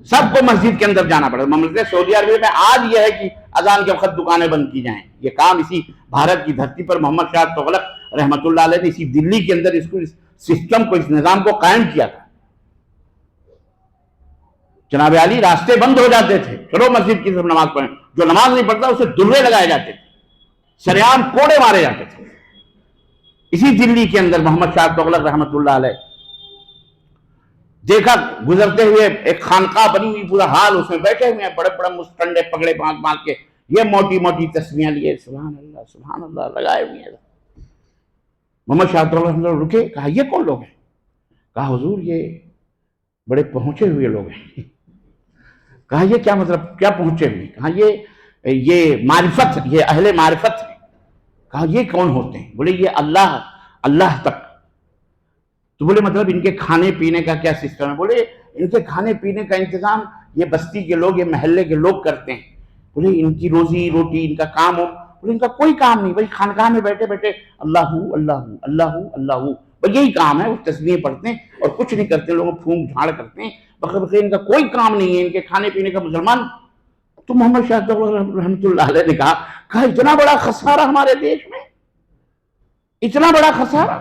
سب کو مسجد کے اندر جانا پڑتا. مملکت سعودی عربیہ میں آج یہ ہے کہ اذان کے وقت دکانیں بند کی جائیں. یہ کام اسی بھارت کی دھرتی پر محمد شاہ تغلق رحمۃ اللہ علیہ نے اسی دلی کے اندر اس سسٹم کو، اس نظام کو قائم کیا تھا. جناب علی راستے بند ہو جاتے تھے، چلو مسجد کی طرف نماز پڑھیں، جو نماز نہیں پڑھتا اسے درے لگائے جاتے تھے، سریعام کوڑے مارے جاتے تھے. اسی دلی کے اندر محمد شاہ تغلق رحمۃ اللہ علیہ دیکھا گزرتے ہوئے ایک خانقاہ بنی ہوئی، پورا حال اس میں بیٹھے ہوئے ہیں، بڑے بڑے مستنڈے پگڑے باندھ کے، یہ موٹی موٹی تسبیحاں لیے سبحان اللہ لگائے ہوئے ہیں. محمد شاہ تغلق رکے، کہا یہ کون لوگ ہیں؟ کہا حضور یہ بڑے پہنچے ہوئے لوگ ہیں. کہا یہ کیا مطلب، کیا پہنچے ہوئے؟ کہا یہ معرفت، یہ اہل معرفت ہے. کہا یہ کون ہوتے ہیں؟ بولے یہ اللہ تک. تو بولے مطلب ان کے کھانے پینے کا کیا سسٹم ہے؟ بولے ان کے کھانے پینے کا انتظام یہ بستی کے لوگ، یہ محلے کے لوگ کرتے ہیں. بولے ان کی روزی روٹی، ان کا کام ہو؟ بولے ان کا کوئی کام نہیں، بھائی خانقاہ میں بیٹھے بیٹھے اللہ اللہ اللہ اللہ، بھائی یہی کام ہے. وہ تسبیحیں پڑھتے ہیں اور کچھ نہیں کرتے، لوگوں پھونک جھاڑ کرتے ہیں، بقیہ ان کا کوئی کام نہیں ہے، ان کے کھانے پینے کا مسلمان. تو محمد شاہ تغلق رحمۃ اللہ علیہ نے کہا اتنا بڑا خسارہ ہمارے دیش میں، اتنا بڑا خسارہ،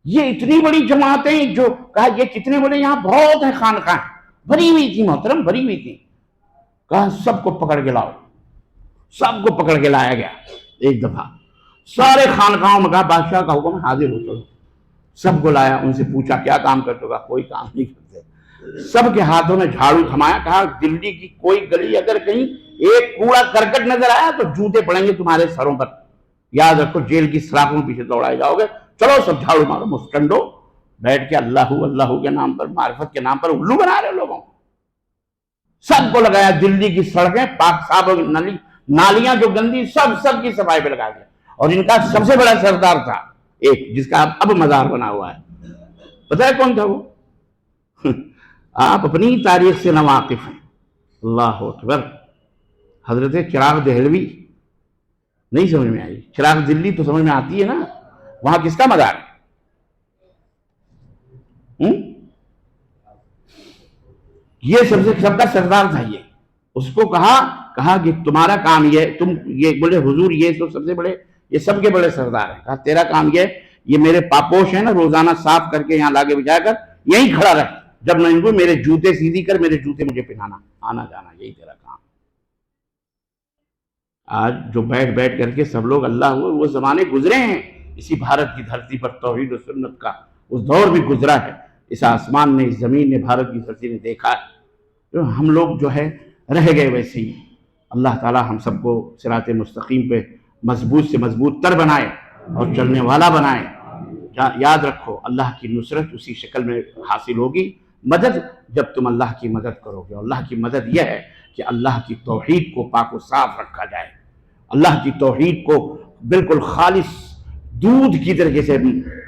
یہ اتنی بڑی جماعتیں جو، کہا یہ کتنے بڑے، یہاں بہت ہیں خانقاہ، بھری ہوئی تھی محترم، بھری ہوئی تھی. کہا سب کو پکڑ کے لاؤ. سب کو پکڑ کے لایا گیا ایک دفعہ، سارے خانقاہوں میں. کہا بادشاہ کا حکم حاضر ہو چلو. سب کو لایا، ان سے پوچھا کیا کام کرتے ہو؟ کوئی کام نہیں کرتے. سب کے ہاتھوں میں جھاڑو تھمایا. کہا دلی کی کوئی گلی اگر کہیں ایک کوڑا کرکٹ نظر آیا تو جوتے پڑیں گے تمہارے سروں پر، یاد رکھو، جیل کی سلاخوں پیچھے دوڑائے جاؤ گے. چلو سب جھاڑو مارو. مستنڈو بیٹھ کے اللہ اللہ کے نام پر، معرفت کے نام پر الو بنا رہے لوگوں. سب کو لگایا. دلی کی سڑکیں پاک صاف، نالیاں جو گندی، سب کی صفائی پہ لگا دیا. اور ان کا سب سے بڑا سردار تھا ایک، جس کا اب مزار بنا ہوا ہے. پتہ ہے کون تھا وہ؟ آپ اپنی تاریخ سے ناواقف ہیں. اللہ اکبر. حضرت چراغ دہلوی. نہیں سمجھ میں آئی؟ چراغ دلی تو سمجھ میں آتی ہے نا. وہاں کس کا مزار ہے؟ یہ سب کا سردار تھا. یہ اس کو کہا کہ تمہارا کام یہ، تم یہ بولے حضور یہ تو سب سے بڑے، یہ سب کے بڑے سردار ہیں. کہا تیرا کام یہ میرے پاپوش ہیں نا، روزانہ صاف کر کے یہاں لاگے بجا کر یہیں کھڑا رہ، جب میں ان کو میرے جوتے سیدھی کر، میرے جوتے مجھے پہنانا، آنا جانا، یہی تیرا کام. آج جو بیٹھ کر کے سب لوگ اللہ ہوئے، وہ زمانے گزرے ہیں. اسی بھارت کی دھرتی پر توحید و سنت کا اس دور بھی گزرا ہے. اس آسمان نے، اس زمین نے، بھارت کی دھرتی نے دیکھا ہے. تو ہم لوگ جو ہے رہ گئے ویسے ہی. اللہ تعالی ہم سب کو صراط مستقیم پہ مضبوط سے مضبوط تر بنائے اور چلنے والا بنائے. یاد رکھو اللہ کی نصرت اسی شکل میں حاصل ہوگی، مدد جب تم اللہ کی مدد کرو گے. اور اللہ کی مدد یہ ہے کہ اللہ کی توحید کو پاک و صاف رکھا جائے. اللہ کی توحید کو بالکل خالص دودھ کی طریقے سے،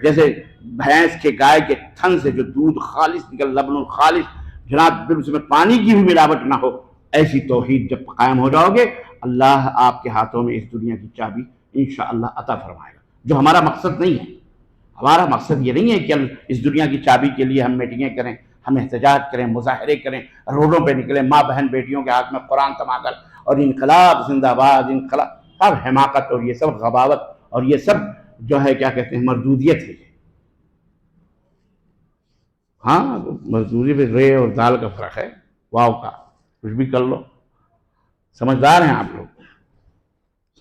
جیسے بھینس کے، گائے کے تھن سے جو دودھ خالص نکل، لبن الخالص، جناب اس میں پانی کی بھی ملاوٹ نہ ہو، ایسی توحید جب قائم ہو جاؤ گے، اللہ آپ کے ہاتھوں میں اس دنیا کی چابی انشاءاللہ عطا فرمائے گا. جو ہمارا مقصد نہیں ہے. ہمارا مقصد یہ نہیں ہے کہ اس دنیا کی چابی کے لیے ہم میٹنگیں کریں، ہم احتجاج کریں، مظاہرے کریں، روڈوں پہ نکلیں، ماں بہن بیٹیوں کے ہاتھ میں قرآن تھما کر اور انقلاب زندہ باد، انقلاب، سب حماقت اور یہ سب غباوت اور یہ سب جو ہے کیا کہتے ہیں مردودیت ہے. ہاں مزدوری میں رے اور دال کا فرق ہے، واو کا، کچھ بھی کر لو. سمجھدار ہیں آپ لوگ،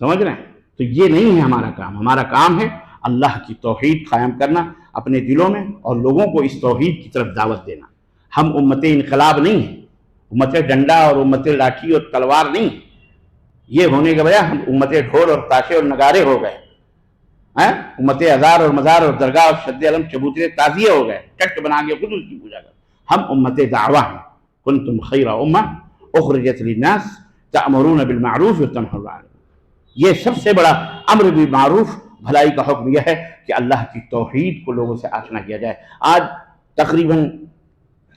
سمجھ رہے ہیں؟ تو یہ نہیں ہے ہمارا کام. ہمارا کام ہے اللہ کی توحید قائم کرنا اپنے دلوں میں اور لوگوں کو اس توحید کی طرف دعوت دینا. ہم امت انقلاب نہیں ہیں، امت ڈنڈا اور امت لاٹھی اور تلوار نہیں. یہ ہونے کے بجائے ہم امت ڈھول اور تاشے اور نگارے ہو گئے، امت ازار اور مزار اور درگاہ اور شد علم چبوترے تازیے ہو گئے، ٹٹ بنا کے خود اس کی پوجا کر. ہم امت دعویٰ ہیں. کنتم خیر امہ اخرجت للناس تأمرون بالمعروف وتنہون عن المنکر. یہ سب سے بڑا امر بالمعروف، بھلائی کا حکم یہ ہے کہ اللہ کی توحید کو لوگوں سے آشنا کیا جائے۔ آج تقریباً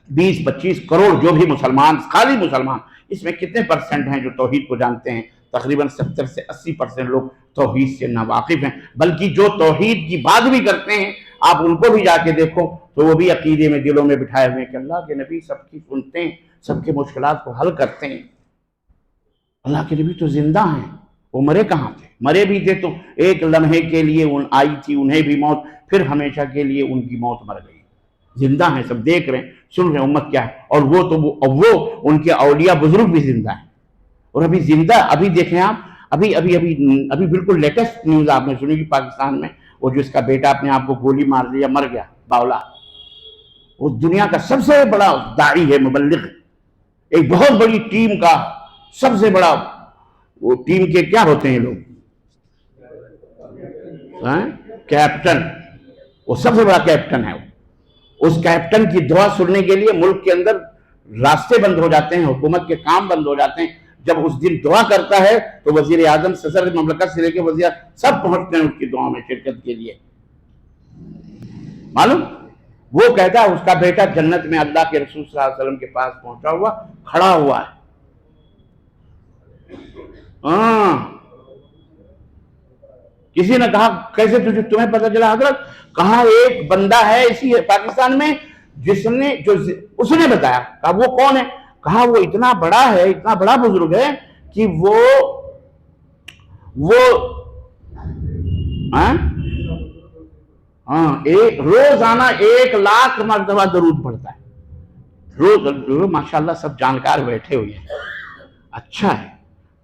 20-25 کروڑ جو بھی مسلمان، خالی مسلمان، اس میں کتنے پرسنٹ ہیں جو توحید کو جانتے ہیں؟ تقریباً 70 سے 80% لوگ توحید سے ناواقف ہیں، بلکہ جو توحید کی بات بھی کرتے ہیں آپ ان کو بھی جا کے دیکھو تو وہ بھی عقیدے میں دلوں میں بٹھائے ہوئے ہیں کہ اللہ کے نبی سب کی سنتے ہیں، سب کے مشکلات کو حل کرتے ہیں۔ اللہ کے نبی تو زندہ ہیں، وہ مرے کہاں تھے؟ مرے بھی تھے تو ایک لمحے کے لیے آئی تھی انہیں بھی موت، پھر ہمیشہ کے لیے ان کی موت مر گئی۔ زندہ ہیں، سب دیکھ رہے ہیں، سن رہے ہیں امت کیا ہے، اور وہ ان کے اولیاء بزرگ بھی زندہ ہیں، اور ابھی زندہ۔ ابھی دیکھیں آپ، ابھی بالکل لیٹسٹ نیوز آپ نے سنی کہ پاکستان میں وہ جو اس کا بیٹا اپنے آپ کو گولی مار دیا، مر گیا، باولا، وہ دنیا کا سب سے بڑا داعی ہے، مبلغ، ایک بہت بڑی ٹیم کا سب سے بڑا، وہ ٹیم کے کیا ہوتے ہیں لوگ، کیپٹن، وہ سب سے بڑا کیپٹن ہے۔ اس کیپٹن کی دعا سننے کے لیے ملک کے اندر راستے بند ہو جاتے ہیں، حکومت کے کام بند ہو جاتے ہیں۔ جب اس دن دعا کرتا ہے تو وزیر اعظم، صدر مملکت سے لے کے وزیر سب پہنچتے ہیں اس کی دعا میں شرکت کے لیے۔ معلوم، وہ کہتا ہے اس کا بیٹا جنت میں اللہ کے رسول صلی اللہ علیہ وسلم کے پاس پہنچا ہوا، کھڑا ہوا ہے۔ کسی نے کہا کیسے تمہیں پتہ چلا حضرت؟ کہا ایک بندہ ہے اسی پاکستان میں اس نے بتایا۔ کہا وہ کون ہے؟ کہا وہ اتنا بڑا ہے، اتنا بڑا بزرگ ہے کہ وہ روزانہ 1,00,000 مرتبہ درود پڑھتا ہے، روز۔ ماشاءاللہ سب جانکار بیٹھے ہوئے ہیں۔ اچھا ہے،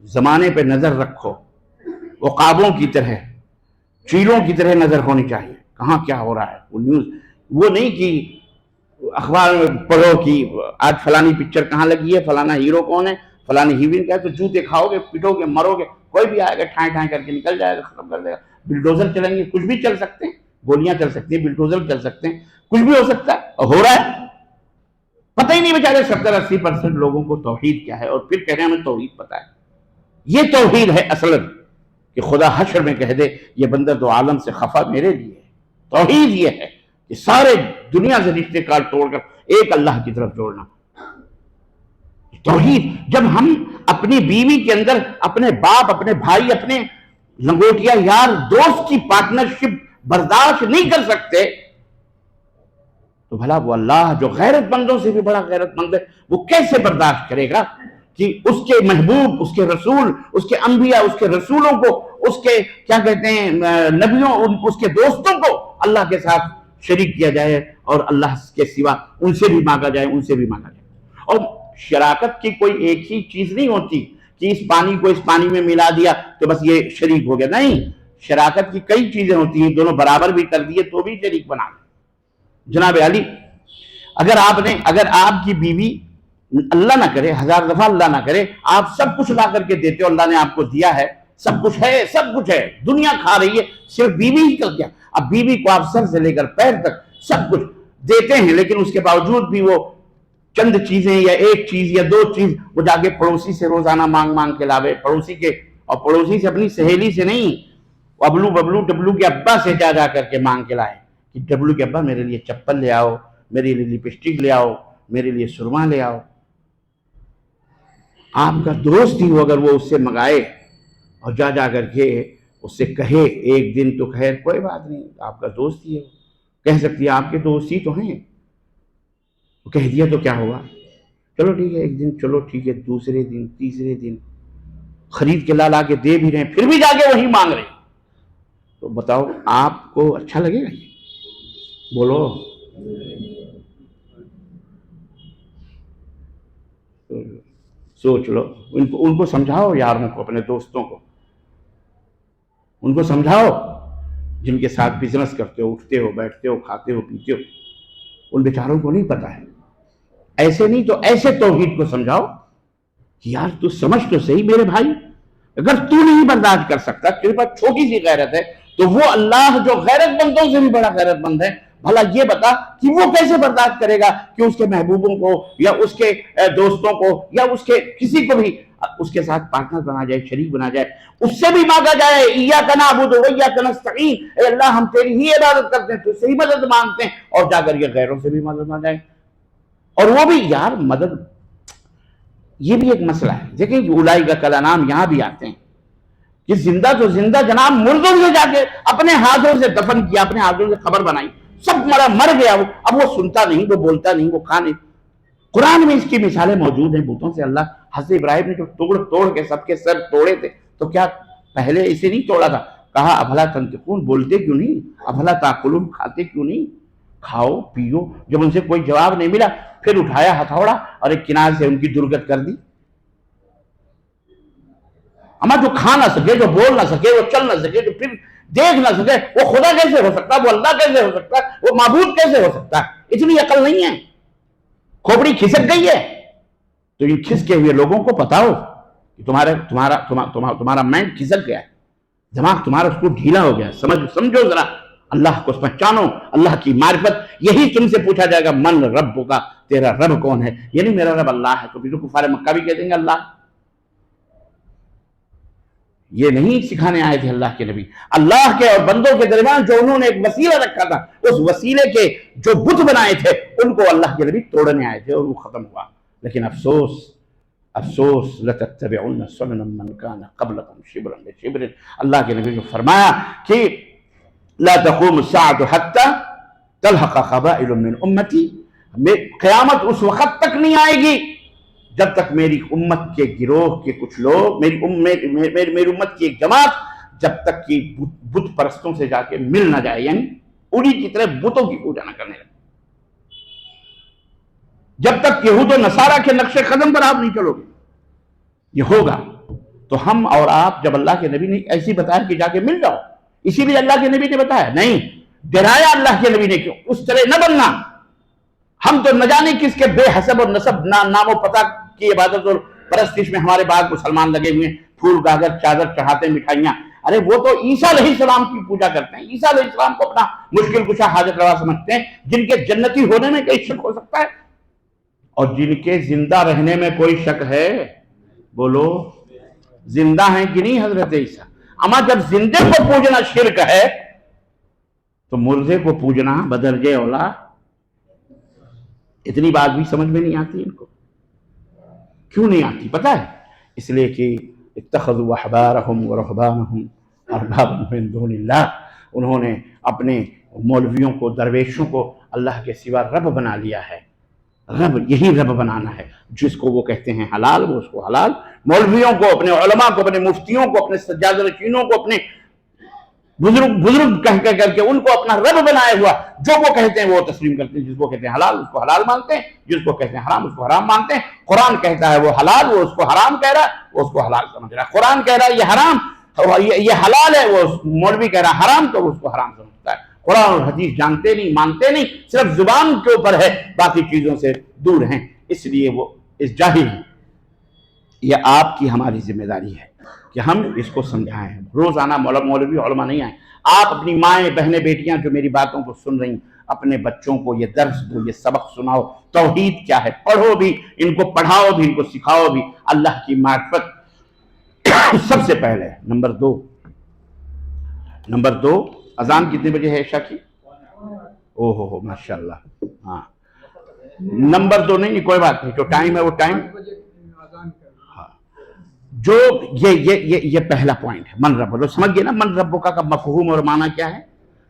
زمانے پہ نظر رکھو، عقابوں کی طرح، چیلوں کی طرح نظر ہونی چاہیے، کہاں کیا ہو رہا ہے۔ وہ نیوز، وہ نہیں کہ اخبار میں پڑھو کہ آج فلانی پکچر کہاں لگی ہے، فلانا ہیرو کون ہے، فلانی ہیروئن کیا ہے، تو جوتے کھاؤ گے، پٹو گے، مرو گے، کوئی بھی آئے گا ٹھائیں ٹھائیں کر کے نکل جائے گا، ختم کر دے گا۔ بلڈوزر چلیں گے، کچھ بھی چل سکتے ہیں، گولیاں چل سکتی ہیں، بلڈوزر چل سکتے ہیں، کچھ بھی ہو سکتا ہے، اور ہو رہا ہے۔ پتہ ہی نہیں بیچارے 70-80% لوگوں کو توحید کیا ہے، اور پھر کہہ رہے ہیں ہمیں توحید پتہ ہے۔ یہ توحید ہے اصل، کہ خدا حشر میں کہہ دے یہ بندہ تو عالم سے خفا میرے لیے ہے۔ توحید یہ ہے کہ سارے دنیا سے رشتے کاٹ توڑ کر ایک اللہ کی طرف جوڑنا۔ توحید، جب ہم اپنی بیوی کے اندر اپنے باپ، اپنے بھائی، اپنے لنگوٹیا یار دوست کی پارٹنرشپ برداشت نہیں کر سکتے تو بھلا وہ اللہ جو غیرت مندوں سے بھی بڑا غیرت مند ہے وہ کیسے برداشت کرے گا کہ اس کے محبوب، اس کے رسول، اس کے انبیاء، اس کے رسولوں کو، اس کے کیا کہتے ہیں نبیوں، اس کے دوستوں کو اللہ کے ساتھ شریک کیا جائے، اور اللہ کے سوا ان سے بھی مانگا جائے، ان سے بھی مانگا جائے۔ اور شراکت کی کوئی ایک ہی چیز نہیں ہوتی کہ اس پانی کو اس پانی میں ملا دیا تو بس یہ شریک ہو گیا، نہیں، شراکت کی کئی چیزیں ہوتی ہیں، دونوں برابر بھی کر دیے تو بھی شریک بنا لیں۔ جناب علی، اگر آپ کی بیوی، اللہ نہ کرے، 1000 دفعہ اللہ نہ کرے، آپ سب کچھ لا کر کے دیتے ہو، اللہ نے آپ کو دیا ہے، سب کچھ ہے، سب کچھ ہے، دنیا کھا رہی ہے، صرف بیوی ہی کر کیا؟ اب بیوی کو آپ سر سے لے کر پیر تک سب کچھ دیتے ہیں، لیکن اس کے باوجود بھی وہ چند چیزیں یا ایک چیز یا 2 چیز وہ جا کے پڑوسی سے روزانہ مانگ کے لاوے، پڑوسی کے، اور پڑوسی سے اپنی سہیلی سے نہیں، ڈبلو کے ابا سے جا کر کے مانگ کے لائے کہ ڈبلو کے ابا میرے لیے چپل لے آؤ، میرے لیے لپسٹک لے آؤ، میرے لیے سرما لے آؤ۔ آپ کا دوست ہی ہو، اگر وہ اس سے منگائے اور جا کر کے اس سے کہے ایک دن تو خیر کوئی بات نہیں، آپ کا دوست ہی ہے، کہہ سکتی ہے آپ کے دوست ہی تو ہیں، کہہ دیا تو کیا ہوا، چلو ٹھیک ہے ایک دن، چلو ٹھیک ہے، دوسرے دن، تیسرے دن خرید کے لا کے دے بھی رہے ہیں، پھر بھی جا کے وہی مانگ رہے ہیں، تو بتاؤ آپ کو اچھا لگے گا؟ یہ بولو، سوچ لو، ان کو سمجھاؤ، یاروں کو، اپنے دوستوں کو ان کو سمجھاؤ جن کے ساتھ بزنس کرتے ہو، اٹھتے ہو، بیٹھتے ہو، کھاتے ہو، پیتے ہو، ان بیچاروں کو نہیں پتا ہے۔ ایسے نہیں تو ایسے توحید کو سمجھاؤ کہ یار تو سمجھ تو صحیح میرے بھائی، اگر تو نہیں برداشت کر سکتا، تیرے پاس چھوٹی سی غیرت ہے، تو وہ اللہ جو غیرت مندوں سے بھی بڑا غیرت مند ہے، بھلا یہ بتا کہ وہ کیسے برداشت کرے گا کہ اس کے محبوبوں کو یا اس کے دوستوں کو یا اس کے کسی کو بھی اس کے ساتھ پارٹنر بنا جائے، شریک بنا جائے، اس سے بھی مانگا جائے ایاک نعبد و ایاک نستعین، اے اللہ ہم تیری ہی عبادت کرتے ہیں، تو سے ہی مدد مانگتے ہیں، اور جا کر یہ غیروں سے بھی مدد مانگ جائے، اور وہ بھی یار مدد. یہ بھی ایک مسئلہ ہے. دیکھیں اولئک کالانعام یہاں بھی آتے ہیں کہ زندہ تو زندہ جناب مردوں سے جا کے اپنے ہاتھوں سے دفن کیا، اپنے ہاتھوں سے قبر بنائی، سب مر گیا وہ، اب وہ سنتا نہیں، وہ بولتا نہیں، وہ کھا نہیں. قرآن میں اس کی مثالیں موجود ہیں بتوں سے. اللہ حضرت ابراہیم نے جو توڑ کے سب کے سر توڑے تھے، تو کیا پہلے اسے نہیں توڑا تھا؟ کہا افلا تنطقون، بولتے کیوں نہیں؟ افلا تاکلون، کھاتے کیوں نہیں؟ کھاؤ پیو. جب ان سے کوئی جواب نہیں ملا، پھر اٹھایا ہتھوڑا اور ایک کنار سے ان کی درگت کر دی. اما جو کھا نہ سکے، جو بول نہ سکے، وہ چل نہ سکے، جو پھر دیکھ نہ سکے، وہ خدا کیسے ہو سکتا ہے؟ وہ اللہ کیسے ہو سکتا ہے؟ وہ معبود کیسے ہو سکتا ہے؟ اتنی عقل نہیں ہے. کھوپڑی کھسک گئی ہے. تو ان کھسکے ہوئے لوگوں کو بتاؤ کہ تمہارا مائنڈ کھسک گیا ہے، دماغ تمہارا اس کو ڈھیلا ہو گیا. سمجھو ذرا، اللہ کو پہچانو، اللہ کی معرفت. یہی تم سے پوچھا جائے گا من رب کا، تیرا رب کون ہے؟ یعنی میرا رب اللہ ہے. تو پھر کفار مکہ بھی کہہ دیں گے اللہ. یہ نہیں سکھانے آئے تھے اللہ کے نبی. اللہ کے اور بندوں کے درمیان جو انہوں نے ایک وسیلہ رکھا تھا، اس وسیلے کے جو بت بنائے تھے ان کو اللہ کے نبی توڑنے آئے تھے، اور وہ ختم ہوا. لیکن افسوس لتتبعن سنن من کان قبلکم شبرا بشبر. اللہ کے نبی نے فرمایا کہ لا تقوم الساعة حتى تلحق قبائل من امتی. قیامت اس وقت تک نہیں آئے گی جب تک میری امت کے گروہ کے کچھ لوگ، میری امت کی ایک جماعت جب تک کہ بت پرستوں سے جا کے مل نہ جائے، یعنی انہی کی طرح بتوں کی پوجا نہ کرنے لگے. جب تک یہود و نصارہ کے نقش قدم پر آپ نہیں چلو گے یہ ہوگا. تو ہم اور آپ، جب اللہ کے نبی نے ایسی بتایا کہ جا کے مل جاؤ، اسی لیے اللہ کے نبی نے بتایا، نہیں ڈرایا اللہ کے نبی نے کیوں؟ اس طرح نہ بننا. ہم تو نہ جانے کس کے بے حسب اور نسب نام و پتہ کی عبادت اور پرستش میں ہمارے بعد مسلمان لگے ہوئے ہیں، پھول گاگر چادر چڑھاتے ہیں، مٹھائیاں. ارے وہ تو عیسیٰ علیہ السلام کی پوجا کرتے ہیں، عیسیٰ علیہ السلام کو اپنا مشکل کشا حاجت روا سمجھتے ہیں، جن کے جنتی ہونے میں کوئی شک ہو سکتا ہے؟ اور جن کے زندہ رہنے میں کوئی شک ہے؟ بولو زندہ ہیں کہ نہیں حضرت عیسیٰ؟ اما جب زندے کو پوجنا شرک ہے تو مردے کو پوجنا بدرجہ اولا. اتنی بات بھی سمجھ میں نہیں آتی ان کو. کیوں نہیں آتی پتہ ہے؟ اس لیے کہ اتخذوا احبارهم ورهبانهم اربابا من دون اللہ. انہوں نے اپنے مولویوں کو، درویشوں کو اللہ کے سوا رب بنا لیا ہے. رب یہی رب بنانا ہے، جس کو وہ کہتے ہیں حلال وہ اس کو حلال. مولویوں کو، اپنے علماء کو، اپنے مفتیوں کو، اپنے سجادہ نشینوں کو، اپنے بزرگ کر کے ان کو اپنا رب بنایا ہوا. جو وہ کہتے ہیں وہ تسلیم کرتے ہیں. جس کو کہتے ہیں حلال اس کو حلال مانتے ہیں، جس کو کہتے ہیں حرام اس کو حرام مانتے ہیں. قرآن کہتا ہے وہ حلال، وہ اس کو حرام کہہ رہا ہے، وہ اس کو حلال سمجھ رہا ہے. قرآن کہہ رہا ہے یہ حرام، یہ حلال ہے، وہ مولوی کہہ رہا ہے حرام، تو وہ اس کو حرام سمجھتا ہے. قرآن اور حدیث جانتے نہیں، مانتے نہیں، صرف زبان کے اوپر ہے، باقی چیزوں سے دور ہیں. اس لیے وہ اس جاہل ہیں. یہ آپ کی ہماری ذمہ داری ہے کہ ہم اس کو سمجھائیں. روزانہ مولوی علماء نہیں آئیں. آپ اپنی مائیں، بہنیں، بیٹیاں جو میری باتوں کو سن رہی، اپنے بچوں کو یہ درس دو، یہ سبق سناؤ. توحید کیا ہے پڑھو بھی، ان کو پڑھاؤ بھی، ان کو سکھاؤ بھی. اللہ کی معرفت سب سے پہلے. نمبر دو اذان کتنے بجے ہے عشاء کی؟ اوہ ماشاءاللہ. ہاں نمبر 2 نہیں کوئی بات نہیں، جو ٹائم ہے وہ ٹائم. جو یہ پہلا پوائنٹ ہے من رب. سمجھ گئے نا من رب کا مفہوم اور معنی کیا ہے؟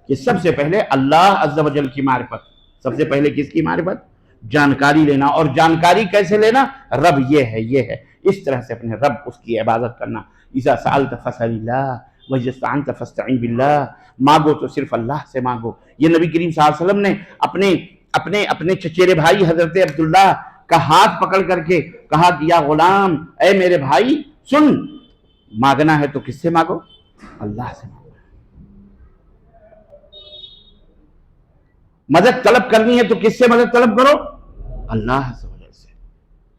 کہ سب سے پہلے اللہ عز و جل کی معرفت. سب سے پہلے کس کی معرفت؟ جانکاری لینا. اور جانکاری کیسے لینا؟ رب یہ ہے. اس طرح سے اپنے رب، اس کی عبادت کرنا. اذا سألت فاسأل اللہ واذا استعنت فاستعن باللہ. مانگو تو صرف اللہ سے مانگو. یہ نبی کریم صلی اللہ علیہ وسلم نے اپنے چچیرے بھائی حضرت عبداللہ کا ہاتھ پکڑ کر کے کہا کہ یا غلام، اے میرے بھائی سن، مانگنا ہے تو کس سے مانگو؟ اللہ سے مانگو. مدد طلب کرنی ہے تو کس سے مدد طلب کرو؟ اللہ سے.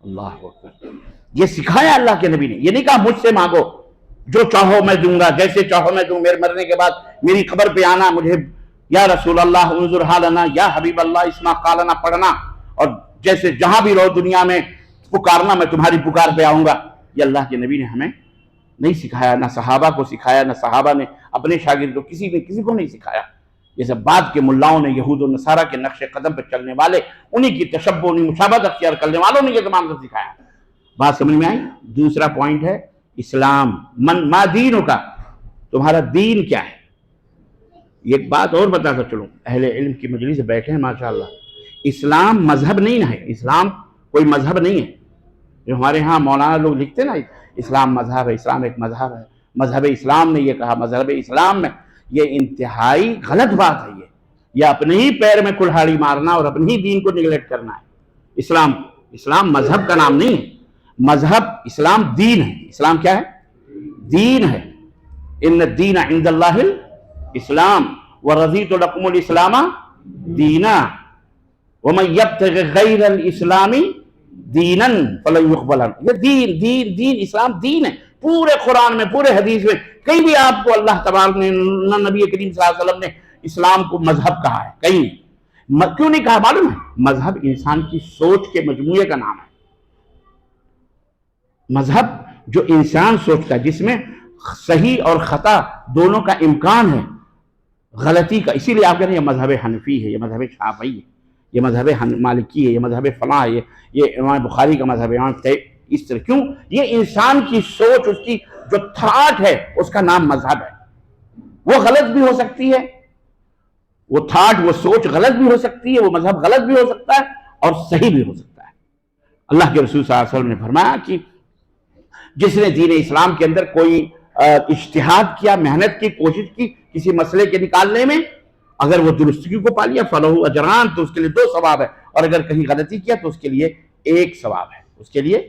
اللہ اکبر. یہ سکھایا اللہ کے نبی نے. یہ نہیں کہا مجھ سے مانگو، جو چاہو میں دوں گا، جیسے چاہو میں دوں، میرے مرنے کے بعد میری قبر پہ آنا، مجھے یا رسول اللہ انظر حالنا، یا حبیب اللہ اسما قالنا پڑھنا، اور جیسے جہاں بھی رہو دنیا میں پکارنا، میں تمہاری پکار پہ آؤں گا. یہ اللہ کے نبی نے ہمیں نہیں سکھایا، نہ صحابہ کو سکھایا، نہ صحابہ نے اپنے شاگردوں کسی کو نہیں سکھایا. یہ سب بعد کے ملاؤں نے، یہود و نصارہ کے نقش قدم پہ چلنے والے، انہی کی تشبہ، انہی مشابہت اختیار کرنے والوں نے یہ تمام کو سکھایا. بات سمجھ میں آئی؟ دوسرا پوائنٹ ہے اسلام. ما دینوں کا، تمہارا دین کیا ہے. ایک بات اور بتاتا چلوں، اہل علم کی مجلس سے بیٹھے ہیں ماشاءاللہ. اسلام مذہب نہیں ہے، اسلام کوئی مذہب نہیں ہے. جو ہمارے ہاں مولانا لوگ لکھتے ہیں نا اسلام مذہب ہے، اسلام ایک مذہب ہے، مذہب اسلام نے یہ کہا، مذہب اسلام میں، یہ انتہائی غلط بات ہے. یہ اپنے ہی پیر میں کلہاڑی مارنا اور اپنے ہی دین کو نگلیکٹ کرنا ہے. اسلام مذہب کا نام نہیں ہے. مذہب اسلام دین ہے. اسلام کیا ہے؟ دین ہے. ان الدین عند اللہ الاسلام ورضیت لکم الاسلام دینا ومن یبتغ غیر الاسلام دینا فلن یقبل منہ. یہ دین اسلام دین ہے. پورے قرآن میں، پورے حدیث میں کہیں بھی آپ کو اللہ تبارک نے، نبی کریم صلی اللہ علیہ وسلم نے اسلام کو مذہب کہا ہے؟ کہیں نہیں. کیوں نہیں کہا معلوم ہے؟ مذہب انسان کی سوچ کے مجموعے کا نام ہے. مذہب جو انسان سوچتا ہے، جس میں صحیح اور خطا دونوں کا امکان ہے، غلطی کا. اسی لیے آپ کہتے ہیں یہ مذہب حنفی ہے، یہ مذہب شافعی ہے، یہ مذہب مالکی ہے، یہ مذہب فلاں ہے، یہ امام بخاری کا مذہب ہے، امام اس طرح. کیوں؟ یہ انسان کی سوچ، اس کی جو تھاٹ ہے، اس کا نام مذہب ہے. وہ غلط بھی ہو سکتی ہے، وہ تھاٹ، وہ سوچ غلط بھی ہو سکتی ہے، وہ مذہب غلط بھی ہو سکتا ہے اور صحیح بھی ہو سکتا ہے. اللہ کے رسول صلی اللہ علیہ وسلم نے فرمایا کہ جس نے دین اسلام کے اندر کوئی اجتہاد کیا، محنت کی، کوشش کی کسی مسئلے کے نکالنے میں، اگر وہ درستگی کو پا لیا فَلَهُ أَجْرَانِ، تو اس کے لیے 2 ثواب ہے، اور اگر کہیں غلطی کیا تو اس کے لیے 1 ثواب ہے. اس کے لیے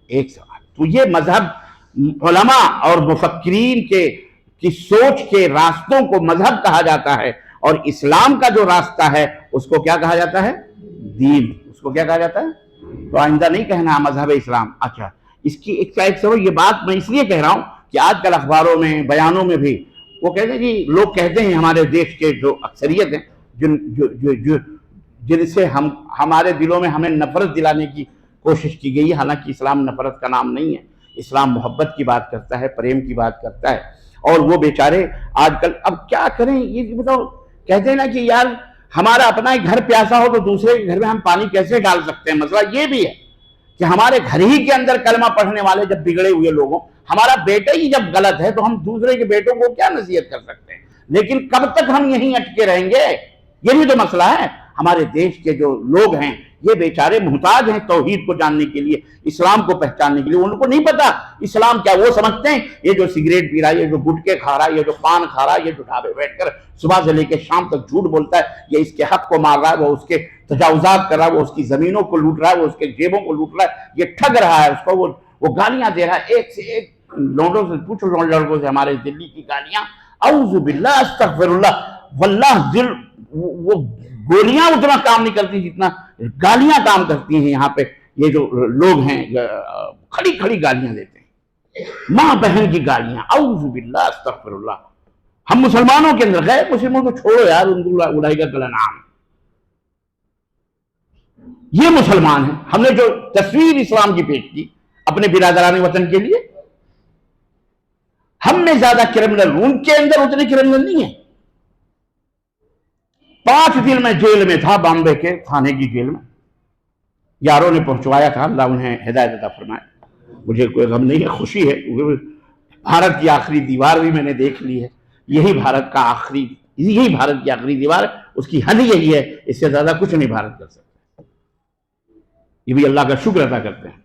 1 ثواب. تو یہ مذہب علماء اور مفکرین کی سوچ کے راستوں کو مذہب کہا جاتا ہے، اور اسلام کا جو راستہ ہے اس کو کیا کہا جاتا ہے؟ دین. اس کو کیا کہا جاتا ہے؟ تو آئندہ نہیں کہنا مذہب اسلام. اچھا، اس کی ایک سبب، یہ بات میں اس لیے کہہ رہا ہوں کہ آج کل اخباروں میں، بیانوں میں بھی وہ کہتے ہیں جی، لوگ کہتے ہیں ہمارے دیش کے جو اکثریت ہیں، جن سے ہمارے دلوں میں ہمیں نفرت دلانے کی کوشش کی گئی ہے. حالانکہ اسلام نفرت کا نام نہیں ہے. اسلام محبت کی بات کرتا ہے، پریم کی بات کرتا ہے. اور وہ بیچارے آج کل اب کیا کریں، یہ بتاؤ، کہتے ہیں نا کہ یار ہمارا اپنا ہی گھر پیاسا ہو تو دوسرے کے گھر میں ہم پانی کیسے ڈال سکتے ہیں. مسئلہ یہ بھی ہے کہ ہمارے گھر ہی کے اندر کلمہ پڑھنے والے جب بگڑے ہوئے لوگوں، ہمارا بیٹا ہی جب غلط ہے تو ہم دوسرے کے بیٹوں کو کیا نصیحت کر سکتے ہیں. لیکن کب تک ہم یہیں اٹکے رہیں گے؟ یہ بھی تو مسئلہ ہے. ہمارے دیش کے جو لوگ ہیں یہ بیچارے محتاج ہیں توحید کو جاننے کے لیے، اسلام کو پہچاننے کے لیے. ان کو نہیں پتا اسلام کیا. وہ سمجھتے ہیں یہ جو سگریٹ پی رہا ہے، یہ جو گٹکے کھا رہا ہے، یہ جو پان کھا رہا ہے، یہ جو ڈھابے بیٹھ کر صبح سے لے کے شام تک جھوٹ بولتا ہے، یہ اس کے حق کو مار رہا ہے، وہ اس کے تجاوزات کر رہا ہے، وہ اس کی زمینوں کو لوٹ رہا ہے، وہ اس کے جیبوں کو لوٹ رہا ہے، یہ ٹھگ رہا ہے اس کو، وہ گالیاں دے رہا ہے. ایک سے ایک لوڈوں سے پوچھو، لڑکوں سے ہمارے دلی کی گالیاں، اعوذ باللہ استغفر اللہ، واللہ دل وہ گولیاں اتنا کام نہیں کرتی جتنا گالیاں کام کرتی ہیں. یہاں پہ یہ جو لوگ ہیں کھڑی کھڑی گالیاں دیتے ہیں، ماں بہن کی گالیاں، اعوذ باللہ استغفر اللہ. ہم مسلمانوں کے اندر، غیر مسلموں کو چھوڑو یار، ان کو اڑائی کا گلا نام. یہ مسلمان ہیں. ہم نے جو تصویر اسلام کی پیش کی اپنے برادران وطن کے لیے، ہم میں زیادہ کرمنل، ان کے اندر اتنے کرمنل نہیں ہیں. 5 دن میں جیل میں تھا، بامبے کے تھانے کی جیل میں. یاروں نے پہنچوایا تھا، اللہ انہیں ہدایت عطا فرمائے. مجھے کوئی غم نہیں ہے، خوشی ہے. بھارت کی آخری دیوار بھی میں نے دیکھ لی ہے. یہی بھارت کی آخری دیوار ہے. اس کی حد یہی ہے، اس سے زیادہ کچھ نہیں بھارت کر سکتا. یہ بھی اللہ کا شکر ادا کرتے ہیں.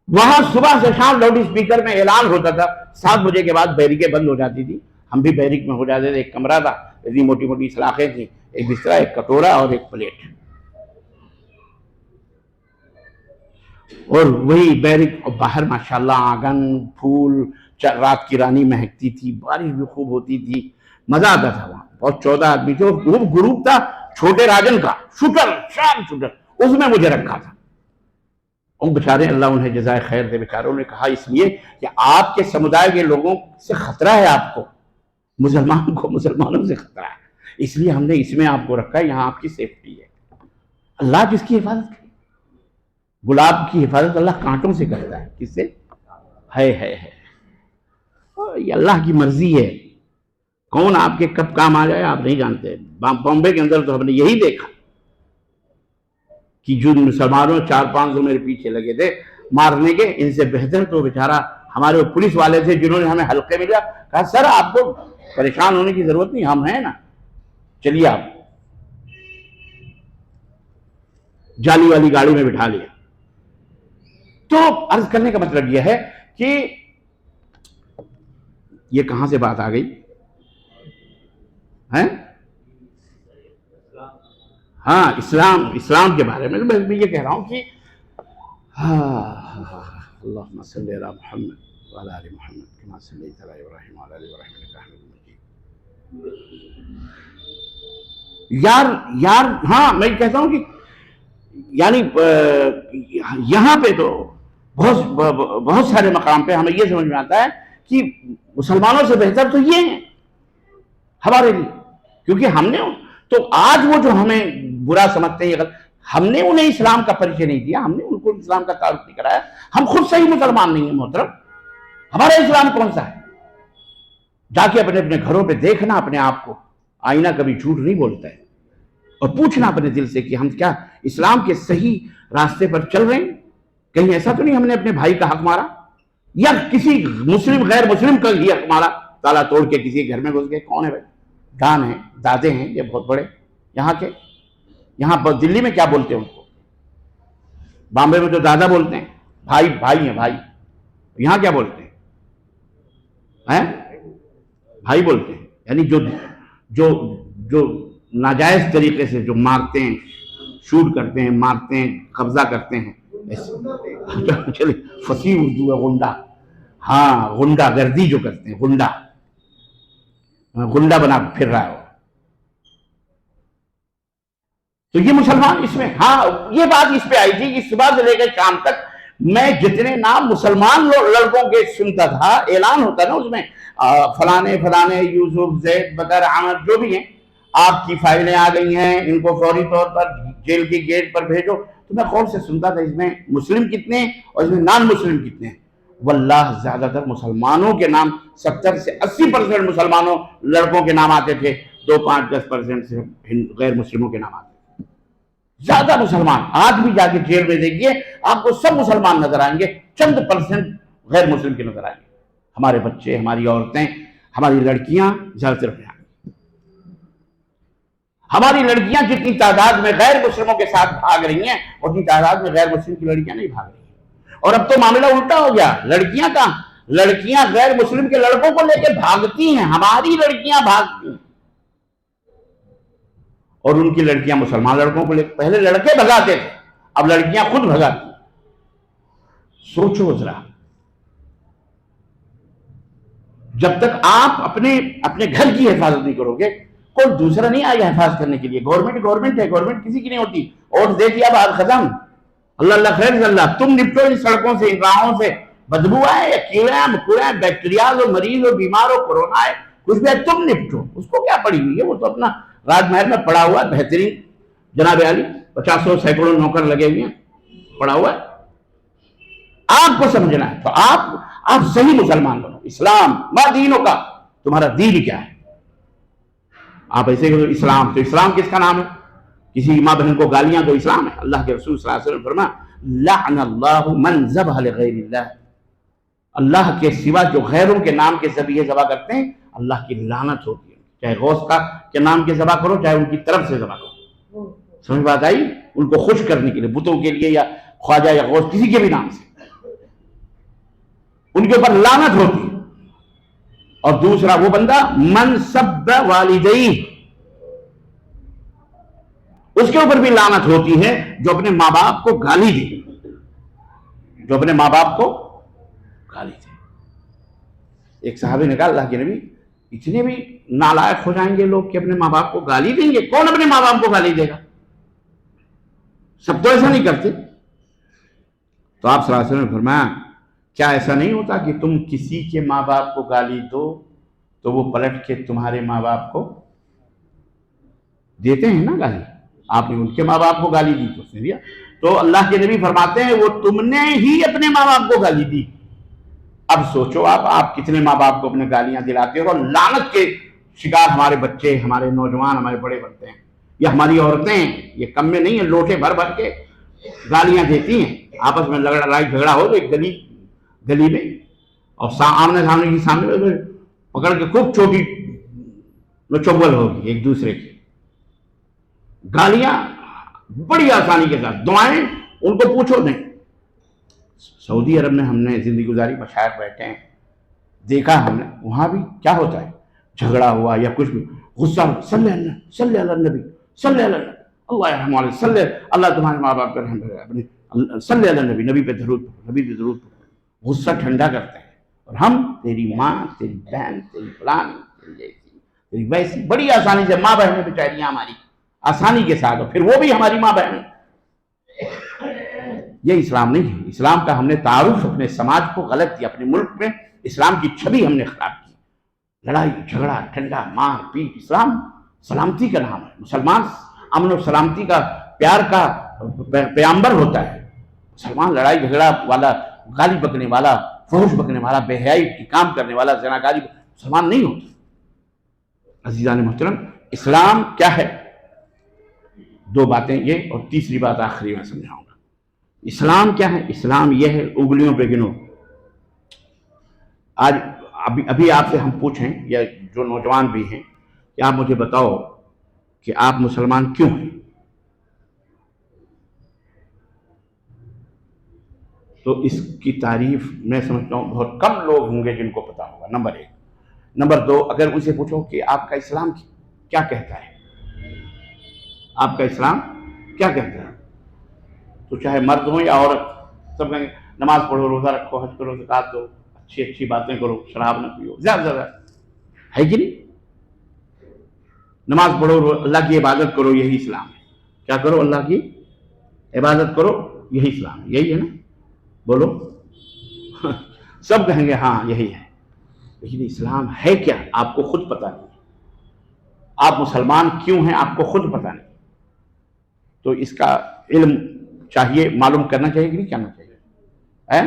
وہاں صبح سے شام لاؤڈ اسپیکر میں اعلان ہوتا تھا. 7 بجے کے بعد بیرکیں بند ہو جاتی تھی. ہم بھی بیرک میں ہو جاتے تھے. ایک کمرہ تھا، اتنی موٹی موٹی سلاخیں تھیں، ایک بستر، ایک کٹورا اور ایک پلیٹ، اور وہی بیرک. اور باہر ماشاءاللہ آنگن، پھول، رات کی رانی مہکتی تھی، بارش بھی خوب ہوتی تھی، مزہ آتا تھا. وہاں بہت 14 آدمی تھے. اور گروپ تھا چھوٹے راجن کا، شام شوٹر، اس میں مجھے رکھا تھا. ان بیچارے، اللہ انہیں جزائے خیر دے، بیچاروں نے کہا اس لیے کہ آپ کے سمدائے کے لوگوں سے خطرہ ہے آپ کو. مسلمان کو مسلمانوں سے خطرہ ہے، اس لیے ہم نے اس میں آپ کو رکھا ہے، یہاں آپ کی سیفٹی ہے۔ اللہ جس کی حفاظت کرے، گلاب کی حفاظت اللہ کانٹوں سے کرتا ہے، کس سے؟ ہے یہ اللہ کی مرضی ہے، کون آپ کے کب کام آ جائے آپ نہیں جانتے۔ بامبے کے اندر تو ہم نے یہی دیکھا کہ جو مسلمانوں 4-5 میرے پیچھے لگے تھے مارنے کے، ان سے بہتر تو بیچارہ ہمارے پولیس والے تھے جنہوں نے ہمیں حلقے میں لیا، کہا سر آپ کو پریشان ہونے کی ضرورت نہیں، ہم ہیں نا، چلیے آپ، جالی والی گاڑی میں بٹھا لیا۔ تو عرض کرنے کا مطلب یہ ہے کہ یہ کہاں سے بات آ گئی ہے؟ ہاں، اسلام کے بارے میں میں یہ کہہ رہا ہوں کہ اللہم صلی علی محمد وعلی آل محمد کما صلیت علی ابراہیم وعلی آل ابراہیم انک حمید مجید۔ یار ہاں میں کہتا ہوں کہ یعنی یہاں پہ تو بہت سارے مقام پہ ہمیں یہ سمجھ میں آتا ہے کہ مسلمانوں سے بہتر تو یہ ہیں ہمارے لیے، کیونکہ ہم نے تو آج وہ جو ہمیں برا سمجھتے ہیں، ہم نے انہیں اسلام کا پریچے نہیں دیا، ہم نے ان کو اسلام کا تعارف نہیں کرایا، ہم خود صحیح مسلمان نہیں ہیں محترم۔ ہمارا اسلام کون سا ہے؟ جا کے اپنے گھروں پہ دیکھنا اپنے آپ کو، آئینہ کبھی جھوٹ نہیں بولتا ہے، اور پوچھنا اپنے دل سے کہ ہم کیا اسلام کے صحیح راستے پر چل رہے ہیں؟ کہیں ایسا تو نہیں ہم نے اپنے بھائی کا حق مارا، یا کسی مسلم غیر مسلم کا ہی حق مارا، تالا توڑ کے کسی کے گھر میں گھس گئے؟ کون ہے بھائی؟ دان ہیں، دادے ہیں یہ بہت بڑے یہاں کے، یہاں دلی میں کیا بولتے ہیں ان کو؟ بامبے میں تو دادا بولتے ہیں، بھائی ہیں بھائی، یہاں کیا بولتے ہیں؟ بھائی بولتے ہیں، یعنی جو ناجائز طریقے سے جو مارتے ہیں، شوٹ کرتے ہیں، مارتے ہیں، قبضہ کرتے ہیں، چلے فصیح اردو ہے غنڈہ، ہاں غنڈہ گردی جو کرتے ہیں، غنڈہ بنا پھر رہا ہے۔ تو یہ مسلمان اس میں، ہاں یہ بات اس پہ آئی تھی کہ صبح سے لے کر شام تک میں جتنے نام مسلمان لڑکوں کے سنتا تھا، اعلان ہوتا نا اس میں فلانے یوسف، زید، بدر، عامر جو بھی ہیں، آپ کی فائلیں آ گئی ہیں، ان کو فوری طور پر جیل کی گیٹ پر بھیجو، تو میں غور سے سنتا تھا اس میں مسلم کتنے ہیں اور اس میں نان مسلم کتنے ہیں۔ واللہ زیادہ تر مسلمانوں کے نام 70 سے 80% مسلمانوں لڑکوں کے نام آتے تھے، 2-5-10% سے غیر مسلموں کے نام آتے تھے۔ زیادہ مسلمان آج بھی جا کے جیل میں دیکھیے آپ کو سب مسلمان نظر آئیں گے، چند % غیر مسلم کے نظر آئیں گے۔ ہمارے بچے، ہماری عورتیں، ہماری لڑکیاں زیادہ تر ہماری لڑکیاں جتنی تعداد میں غیر مسلموں کے ساتھ بھاگ رہی ہیں اتنی تعداد میں غیر مسلم کی لڑکیاں نہیں بھاگ رہی ہیں۔ اور اب تو معاملہ الٹا ہو گیا، لڑکیاں کہاں، لڑکیاں غیر مسلم کے لڑکوں کو لے کے بھاگتی ہیں، ہماری لڑکیاں بھاگتی ہیں، اور ان کی لڑکیاں مسلمان لڑکوں کو لے کے، پہلے لڑکے بھگاتے تھے اب لڑکیاں خود بھگاتی ہیں۔ سوچو ذرا، جب تک آپ اپنے گھر کی حفاظت نہیں کرو گے کوئی دوسرا نہیں آئے گا حفاظت کرنے کے لیے۔ گورنمنٹ ہے، گورنمنٹ کسی کی نہیں ہوتی، ووٹ دے دیا بات ختم، اللہ خیر اللہ، تم نپٹو ان سڑکوں سے، ان راہوں سے، بدبو آئے یا کیڑے ہیں، مکوڑے ہیں، بیکٹیریاز ہو، مریض ہو، بیمار ہو، کورونا ہے، کچھ بھی ہے، تم نپٹو، اس کو کیا پڑی ہوئی ہے، وہ تو اپنا راج محل میں پڑا ہوا ہے، بہترین جناب عالی، 50 سینکڑوں نوکر لگے ہوئے ہیں، پڑا ہوا ہے۔ آپ کو سمجھنا ہے تو آپ صحیح مسلمان بنو، اسلام ما دینوں کا، تمہارا دین کیا ہے؟ آپ ایسے کہ اسلام، تو اسلام کس کا نام ہے؟ کسی ماں بہن کو گالیاں تو اسلام ہے؟ اللہ کے رسول صلی اللہ علیہ وسلم فرمایا لعن اللہ من ذبح لغیر اللہ، اللہ کے سوا جو غیروں کے نام کے ذبیحے ذبح کرتے ہیں اللہ کی لعنت ہوتی ہے، چاہے غوث کا کے نام کے ذبح کرو چاہے ان کی طرف سے ذبح کرو۔ سمجھ بات آئی؟ ان کو خوش کرنے کے لیے، بتوں کے لیے یا خواجہ یا غوث کسی کے بھی نام سے، ان کے اوپر لعنت ہوتی ہے۔ اور دوسرا وہ بندہ من سب والدیہ، اس کے اوپر بھی لعنت ہوتی ہے جو اپنے ماں باپ کو گالی دے، جو اپنے ماں باپ کو گالی دے۔ ایک صحابی نے کہا اللہ کے نبی اتنے بھی نالائق ہو جائیں گے لوگ کہ اپنے ماں باپ کو گالی دیں گے؟ کون اپنے ماں باپ کو گالی دے گا؟ سب تو ایسا نہیں کرتے۔ تو آپ صلی اللہ علیہ وسلم نے فرمایا کیا ایسا نہیں ہوتا کہ تم کسی کے ماں باپ کو گالی دو تو وہ پلٹ کے تمہارے ماں باپ کو دیتے ہیں نا گالی. آپ نے ان کے ماں باپ کو گالی دی تو اس نے دیا. تو اللہ کے نبی فرماتے ہیں وہ تم نے ہی اپنے ماں باپ کو گالی دی. اب سوچو آپ کتنے ماں باپ کو اپنے گالیاں دلاتے ہو, اور لعنت کے شکار ہمارے بچے, ہمارے نوجوان, ہمارے بڑے بنتے ہیں. یا ہماری عورتیں یہ کم میں نہیں ہیں, لوٹے بھر بھر کے گالیاں دیتی ہیں. آپس میں لڑائی جھگڑا ہو تو ایک گلی میں, اور آمنے سامنے کی سامنے پکڑ کے خوب چھوٹی چوبل ہوگی ایک دوسرے کی. گالیاں بڑی آسانی کے ساتھ, دعائیں ان کو پوچھو نہیں. سعودی عرب میں ہم نے زندگی گزاری, مشائخ بیٹھے ہیں, دیکھا ہم نے وہاں بھی کیا ہوتا ہے, جھگڑا ہوا یا کچھ بھی, غصہ, صلی اللہ نبی, صلی اللہ اللہ رحم علیہ, صلی اللہ تمہارے ماں باپ پر رحم کرے, صلی اللہ نبی, نبی پہ درود, نبی پہ درود. غصہ ٹھنڈا کرتے ہیں. اور ہم تیری ماں, تیری بہن, تیری فلان, تیری ویسی, بڑی آسانی سے ماں بہنیں بیچاریاں ہماری آسانی کے ساتھ, اور پھر وہ بھی ہماری ماں بہن. یہ اسلام نہیں ہے. اسلام کا ہم نے تعارف اپنے سماج کو غلط کیا, اپنے ملک میں اسلام کی چھبی ہم نے خراب کی. لڑائی جھگڑا, ٹھنڈا مار پیٹ. اسلام سلامتی کا نام ہے. مسلمان امن و سلامتی کا, پیار کا پیامبر ہوتا ہے. مسلمان لڑائی جھگڑا والا, گالی بکنے والا, فحش بکنے والا, بے حیائی کی کام کرنے والا, زناکاری مسلمان نہیں ہوتا. عزیزان محترم, اسلام کیا ہے؟ دو باتیں یہ, اور تیسری بات آخری میں سمجھاؤں گا. اسلام کیا ہے؟ اسلام یہ ہے, انگلیوں پہ گنو. آج ابھی آپ سے ہم پوچھیں, یا جو نوجوان بھی ہیں, کہ آپ مجھے بتاؤ کہ آپ مسلمان کیوں ہیں؟ تو اس کی تعریف میں سمجھتا ہوں بہت کم لوگ ہوں گے جن کو پتا ہوگا, نمبر ایک. نمبر دو, اگر ان سے پوچھو کہ آپ کا اسلام کیا کہتا ہے, آپ کا اسلام کیا کہتا ہے, تو چاہے مرد ہوں یا عورت, سب کہیں گے نماز پڑھو, روزہ رکھو, حج کرو, زکات دو, اچھی باتیں کرو, شراب نہ پیو, زیادہ زیادہ, ہے کہ نہیں؟ نماز پڑھو, اللہ کی عبادت کرو, یہی اسلام ہے. کیا کرو؟ اللہ کی عبادت کرو, یہی اسلام ہے. یہی ہے نا؟ بولو. سب کہیں گے ہاں یہی ہے. لیکن اسلام ہے کیا آپ کو خود پتہ نہیں. آپ مسلمان کیوں ہیں آپ کو خود پتہ نہیں. تو اس کا علم چاہیے, معلوم کرنا چاہیے کہ نہیں کرنا چاہیے؟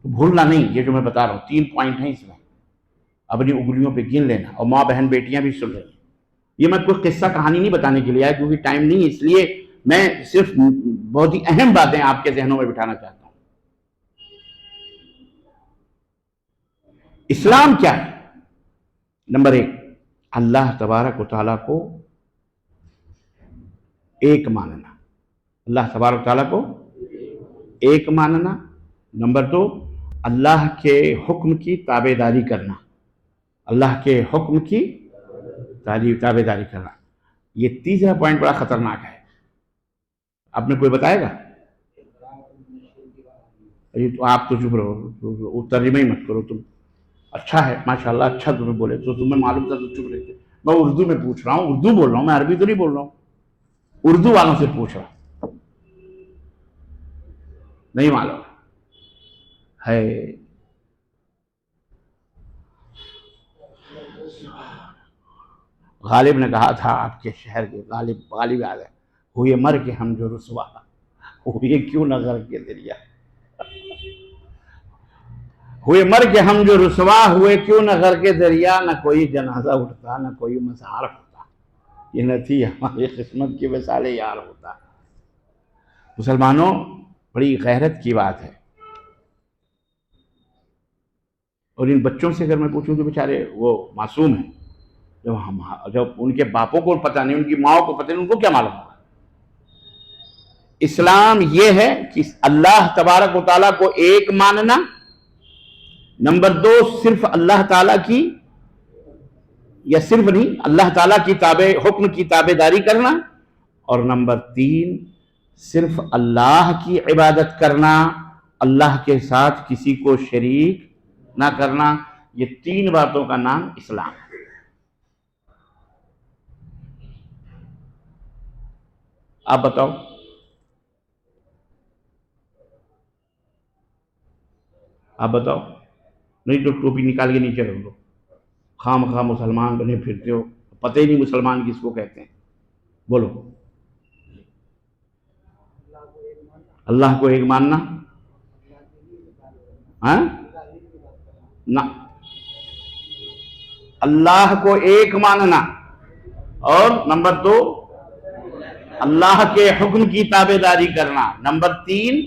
بھولنا نہیں. یہ جو میں بتا رہا ہوں 3 پوائنٹ ہیں اس میں, اپنی انگلیوں پہ گن لینا. اور ماں بہن بیٹیاں بھی سن رہی ہیں. یہ میں کوئی قصہ کہانی نہیں بتانے کے لیے آیا, کیونکہ ٹائم نہیں ہے, اس لیے میں صرف بہت ہی اہم باتیں آپ کے ذہنوں میں بٹھانا چاہتا ہوں. اسلام کیا ہے؟ نمبر ایک, اللہ تبارک و تعالیٰ کو ایک ماننا. اللہ تبارک و تعالیٰ کو ایک ماننا. نمبر دو, اللہ کے حکم کی تابع داری کرنا. اللہ کے حکم کی تابع داری کرنا. یہ تیسرا پوائنٹ بڑا خطرناک ہے. آپ نے کوئی بتائے گا؟ تو آپ تو چپ رہو, ترجمہ ہی مت کرو تم. اچھا ہے, ماشاءاللہ, اچھا تمہیں بولے تو تمہیں معلوم تھا تو چپ رہتے. میں اردو میں پوچھ رہا ہوں, اردو بول رہا ہوں, میں عربی تو نہیں بول رہا ہوں. اردو والوں سے پوچھ رہا ہوں. نہیں معلوم ہے. غالب نے کہا تھا آپ کے شہر کے, غالب آ گئے, ہوئے مر کے ہم جو رسوا, ہوئے کیوں نہ غر کے دریا, ہوئے مر کے ہم جو رسوا, ہوئے کیوں نہ غر کے دریا, نہ کوئی جنازہ اٹھتا, نہ کوئی مزار ہوتا, یہ نہ تھی ہماری قسمت کی وصال یار ہوتا. مسلمانوں, بڑی غیرت کی بات ہے. اور ان بچوں سے اگر میں پوچھوں تو بیچارے وہ معصوم ہیں, جب ان کے باپوں کو پتہ نہیں, ان کی ماں کو پتہ نہیں, ان کو کیا معلوم ہوگا. اسلام یہ ہے کہ اللہ تبارک و تعالیٰ کو ایک ماننا. نمبر دو, صرف اللہ تعالیٰ کی, یا صرف نہیں, اللہ تعالیٰ کی حکم کی تابع داری کرنا. اور نمبر تین, صرف اللہ کی عبادت کرنا, اللہ کے ساتھ کسی کو شریک نہ کرنا. یہ 3 باتوں کا نام اسلام ہے. آپ بتاؤ. آپ بتاؤ. نہیں تو ٹوپی نکال کے نیچے رکھ دو. خام خواہ مسلمان بنے پھرتے ہو، پتہ ہی نہیں مسلمان کس کو کہتے ہیں. بولو. اللہ کو ایک ماننا، ہاں نہ، اللہ کو ایک ماننا، اور نمبر 2 اللہ کے حکم کی تابع داری کرنا، نمبر 3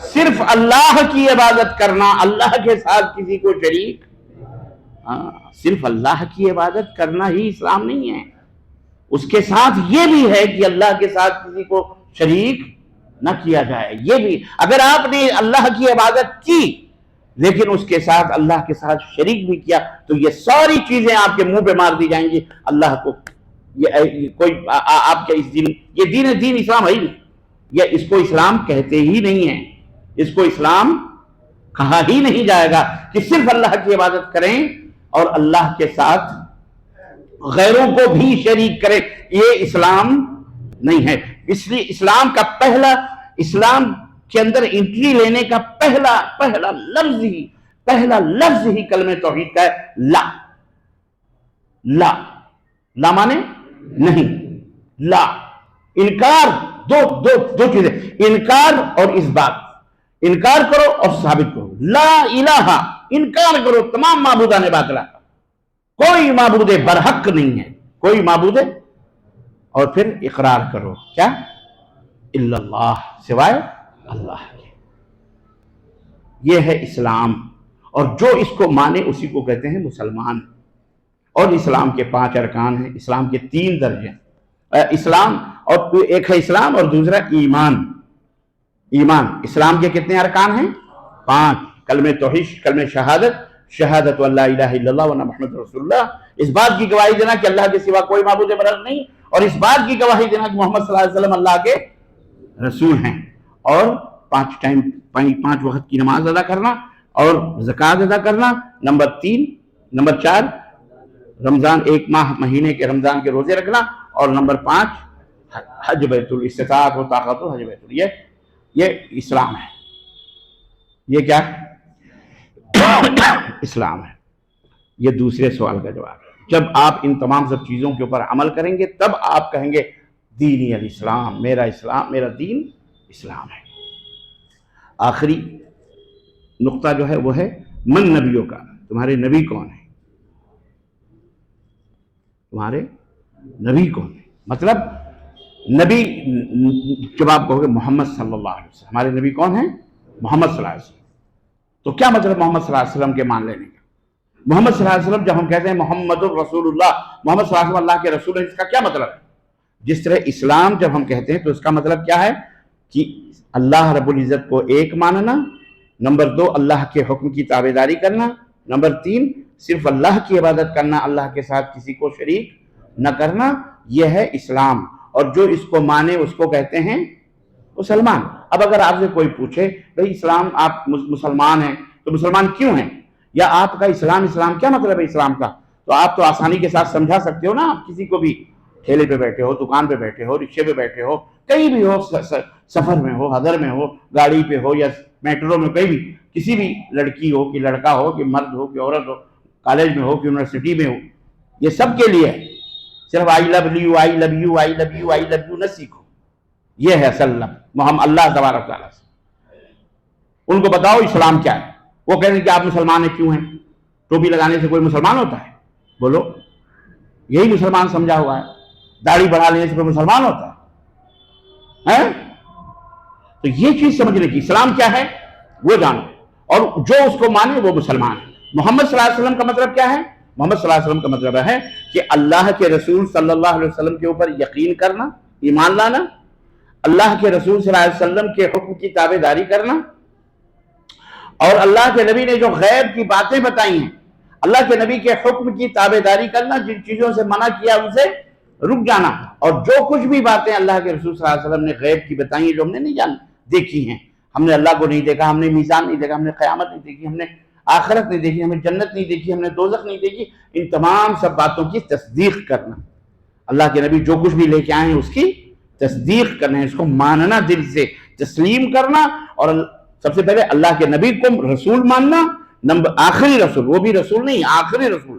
صرف اللہ کی عبادت کرنا، اللہ کے ساتھ کسی کو شریک. صرف اللہ کی عبادت کرنا ہی اسلام نہیں ہے، اس کے ساتھ یہ بھی ہے کہ اللہ کے ساتھ کسی کو شریک نہ کیا جائے. یہ بھی اگر آپ نے اللہ کی عبادت کی لیکن اس کے ساتھ اللہ کے ساتھ شریک بھی کیا تو یہ ساری چیزیں آپ کے منہ پہ مار دی جائیں گی. اللہ کو یہ کوئی آپ کے اس دین، یہ دین اسلام ہے ہی نہیں، یہ اس کو اسلام کہتے ہی نہیں ہیں، اس کو اسلام کہا ہی نہیں جائے گا کہ صرف اللہ کی عبادت کریں اور اللہ کے ساتھ غیروں کو بھی شریک کریں. یہ اسلام نہیں ہے. اس لیے اسلام کا اسلام کے اندر انٹری لینے کا پہلا لفظ ہی کلمہ توحید کا ہے، لا مانے نہیں، لا انکار. دو چیزیں، انکار اور اس بات. انکار کرو اور ثابت کرو. لا الہ، انکار کرو تمام معبودان باطلہ کا، کوئی معبود برحق نہیں ہے، کوئی معبود، اور پھر اقرار کرو کیا؟ الا اللہ، سوائے اللہ کے. یہ ہے اسلام، اور جو اس کو مانے اسی کو کہتے ہیں مسلمان. اور اسلام کے 5 ارکان ہیں، اسلام کے 3 درجے. اسلام، اور ایک ہے اسلام اور دوسرا ایمان. اسلام کے کتنے ارکان ہیں؟ 5. کلمہ توحید، کلمہ شہادت واللہ الہ الا اللہ وان محمد رسول اللہ، اس بات کی گواہی دینا کہ اللہ کے سوا کوئی معبود برحق نہیں، اور اس بات کی گواہی دینا کہ محمد صلی اللہ علیہ وسلم اللہ کے رسول ہیں، اور 5 وقت کی نماز ادا کرنا اور زکوٰۃ ادا کرنا. نمبر 4 رمضان، 1 مہینے کے رمضان کے روزے رکھنا، اور نمبر 5 حج بیت الاستطاعت و طاقت و حج بیت اللہ. یہ اسلام ہے. یہ کیا ہے؟ اسلام ہے. یہ دوسرے سوال کا جواب ہے. جب آپ ان تمام سب چیزوں کے اوپر عمل کریں گے تب آپ کہیں گے دینی الاسلام، میرا دین اسلام ہے. آخری نقطہ جو ہے وہ ہے من نبیوں کا. تمہارے نبی کون ہیں؟ تمہارے نبی کون ہیں؟ مطلب نبی، جب آپ کہو گے محمد صلی اللہ علیہ وسلم، ہمارے نبی کون ہیں؟ محمد صلی اللہ علیہ وسلم. تو کیا مطلب محمد صلی اللہ علیہ وسلم کے مان لینے کا؟ محمد صلی اللہ علیہ وسلم، جب ہم کہتے ہیں محمد الرسول اللہ، محمد صلی اللہ علیہ وسلم اللہ کے رسول ہیں، اس کا کیا مطلب ہے؟ جس طرح اسلام جب ہم کہتے ہیں تو اس کا مطلب کیا ہے کہ اللہ رب العزت کو ایک ماننا، نمبر 2 اللہ کے حکم کی تابع داری کرنا، نمبر 3 صرف اللہ کی عبادت کرنا، اللہ کے ساتھ کسی کو شریک نہ کرنا. یہ ہے اسلام، اور جو اس کو مانے اس کو کہتے ہیں مسلمان. اب اگر آپ سے کوئی پوچھے بھئی اسلام، آپ مسلمان ہیں تو مسلمان کیوں ہیں، یا آپ کا اسلام کیا مطلب ہے اسلام کا، تو آپ تو آسانی کے ساتھ سمجھا سکتے ہو نا. آپ کسی کو بھی، ٹھیلے پہ بیٹھے ہو، دکان پہ بیٹھے ہو، رکشے پہ بیٹھے ہو، کہیں بھی ہو، سفر میں ہو، حضر میں ہو، گاڑی پہ ہو یا میٹرو میں، کہیں بھی، کسی بھی لڑکی ہو کہ لڑکا ہو کہ مرد ہو کہ عورت ہو، کالج میں ہو کہ یونیورسٹی میں ہو، یہ سب کے لیے ہے. صرف I love you, I love you, I love you, I love you نہ سیکھو. یہ ہے اصل لفظ محمد اللہ تبارک تعالیٰ سے. ان کو بتاؤ اسلام کیا ہے. وہ کہتے ہیں کہ آپ مسلمان ہیں، کیوں ہیں؟ ٹوپی لگانے سے کوئی مسلمان ہوتا ہے؟ بولو، یہی مسلمان سمجھا ہوا ہے. داڑھی بڑھا لینے سے کوئی مسلمان ہوتا ہے؟ تو یہ چیز سمجھنے کی، اسلام کیا ہے وہ جانو، اور جو اس کو مانے وہ مسلمان ہے. محمد صلی اللہ علیہ وسلم کا مطلب کیا ہے؟ محمد صلی اللہ علیہ وسلم کا مطلب ہے کہ اللہ کے رسول صلی اللہ علیہ وسلم کے اوپر یقین کرنا، ایمان لانا، اللہ کے رسول صلی اللہ علیہ وسلم کے حکم کی تابع داری کرنا، اور اللہ کے نبی نے جو غیب کی باتیں بتائی ہیں، اللہ کے نبی کے حکم کی تابع داری کرنا، جن چیزوں سے منع کیا ان سے رک جانا، اور جو کچھ بھی باتیں اللہ کے رسول صلی اللہ علیہ وسلم نے غیب کی بتائی ہیں جو ہم نے نہیں دیکھی ہیں، ہم نے اللہ کو نہیں دیکھا، ہم نے میزان نہیں دیکھا، ہم نے قیامت نہیں دیکھی، ہم نے آخرت نہیں دیکھی، ہم نے جنت نہیں دیکھی، ہم نے دوزخ نہیں دیکھی، ان تمام سب باتوں کی تصدیق کرنا. اللہ کے نبی جو کچھ بھی لے کے آئے ہیں اس کی تصدیق کرنا ہے، اس کو ماننا، دل سے تسلیم کرنا. اور سب سے پہلے اللہ کے نبی کو رسول ماننا، آخری رسول، وہ بھی رسول نہیں، آخری رسول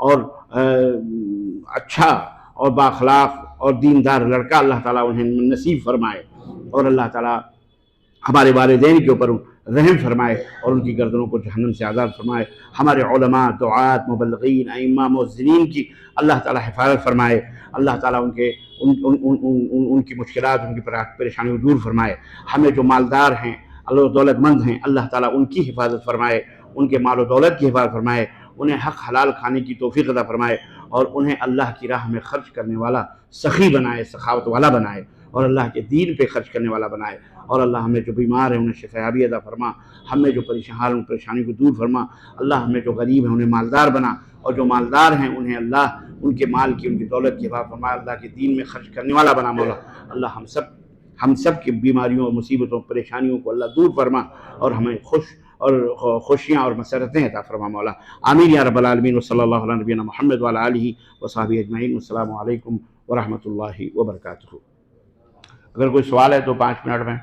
اور اچھا اور بااخلاق اور دیندار لڑکا اللہ تعالیٰ انہیں نصیب فرمائے، اور اللہ تعالیٰ ہمارے والدین کے اوپر رحم فرمائے اور ان کی گردنوں کو جہنم سے آزاد فرمائے۔ ہمارے علماء، دعات، مبلغین، ائمہ، مؤذنین کی اللہ تعالیٰ حفاظت فرمائے، اللہ تعالیٰ ان کی مشکلات، ان کی پریشانیوں کو دور فرمائے۔ ہمیں جو مالدار ہیں، اللہ دولت مند ہیں، اللہ تعالیٰ ان کی حفاظت فرمائے، ان کے مال و دولت کی حفاظت فرمائے، انہیں حق حلال کھانے کی توفیق عطا فرمائے، اور انہیں اللہ کی راہ میں خرچ کرنے والا سخی بنائے، سخاوت والا بنائے، اور اللہ کے دین پہ خرچ کرنے والا بنائے۔ اور اللہ ہمیں جو بیمار ہیں انہیں شفایابی عطا فرما، ہمیں جو پریشانی کو دور فرما، اللہ ہمیں جو غریب ہیں انہیں مالدار بنا، اور جو مالدار ہیں انہیں اللہ ان کے مال کی، ان کی دولت کی حفاظت فرما، اللہ کے دین میں خرچ کرنے والا بنا مولا۔ اللہ ہم سب کی بیماریوں اور مصیبتوں پریشانیوں کو اللہ دور فرما، اور ہمیں خوشیاں اور مسرتیں عطا فرما مولا۔ آمین یا رب العالمین، وصلی اللہ علی نبینا محمد وعلی آلہ وصحبہ اجمعین۔ السلام علیکم ورحمۃ اللہ وبرکاتہ۔ اگر کوئی سوال ہے تو 5 منٹ میں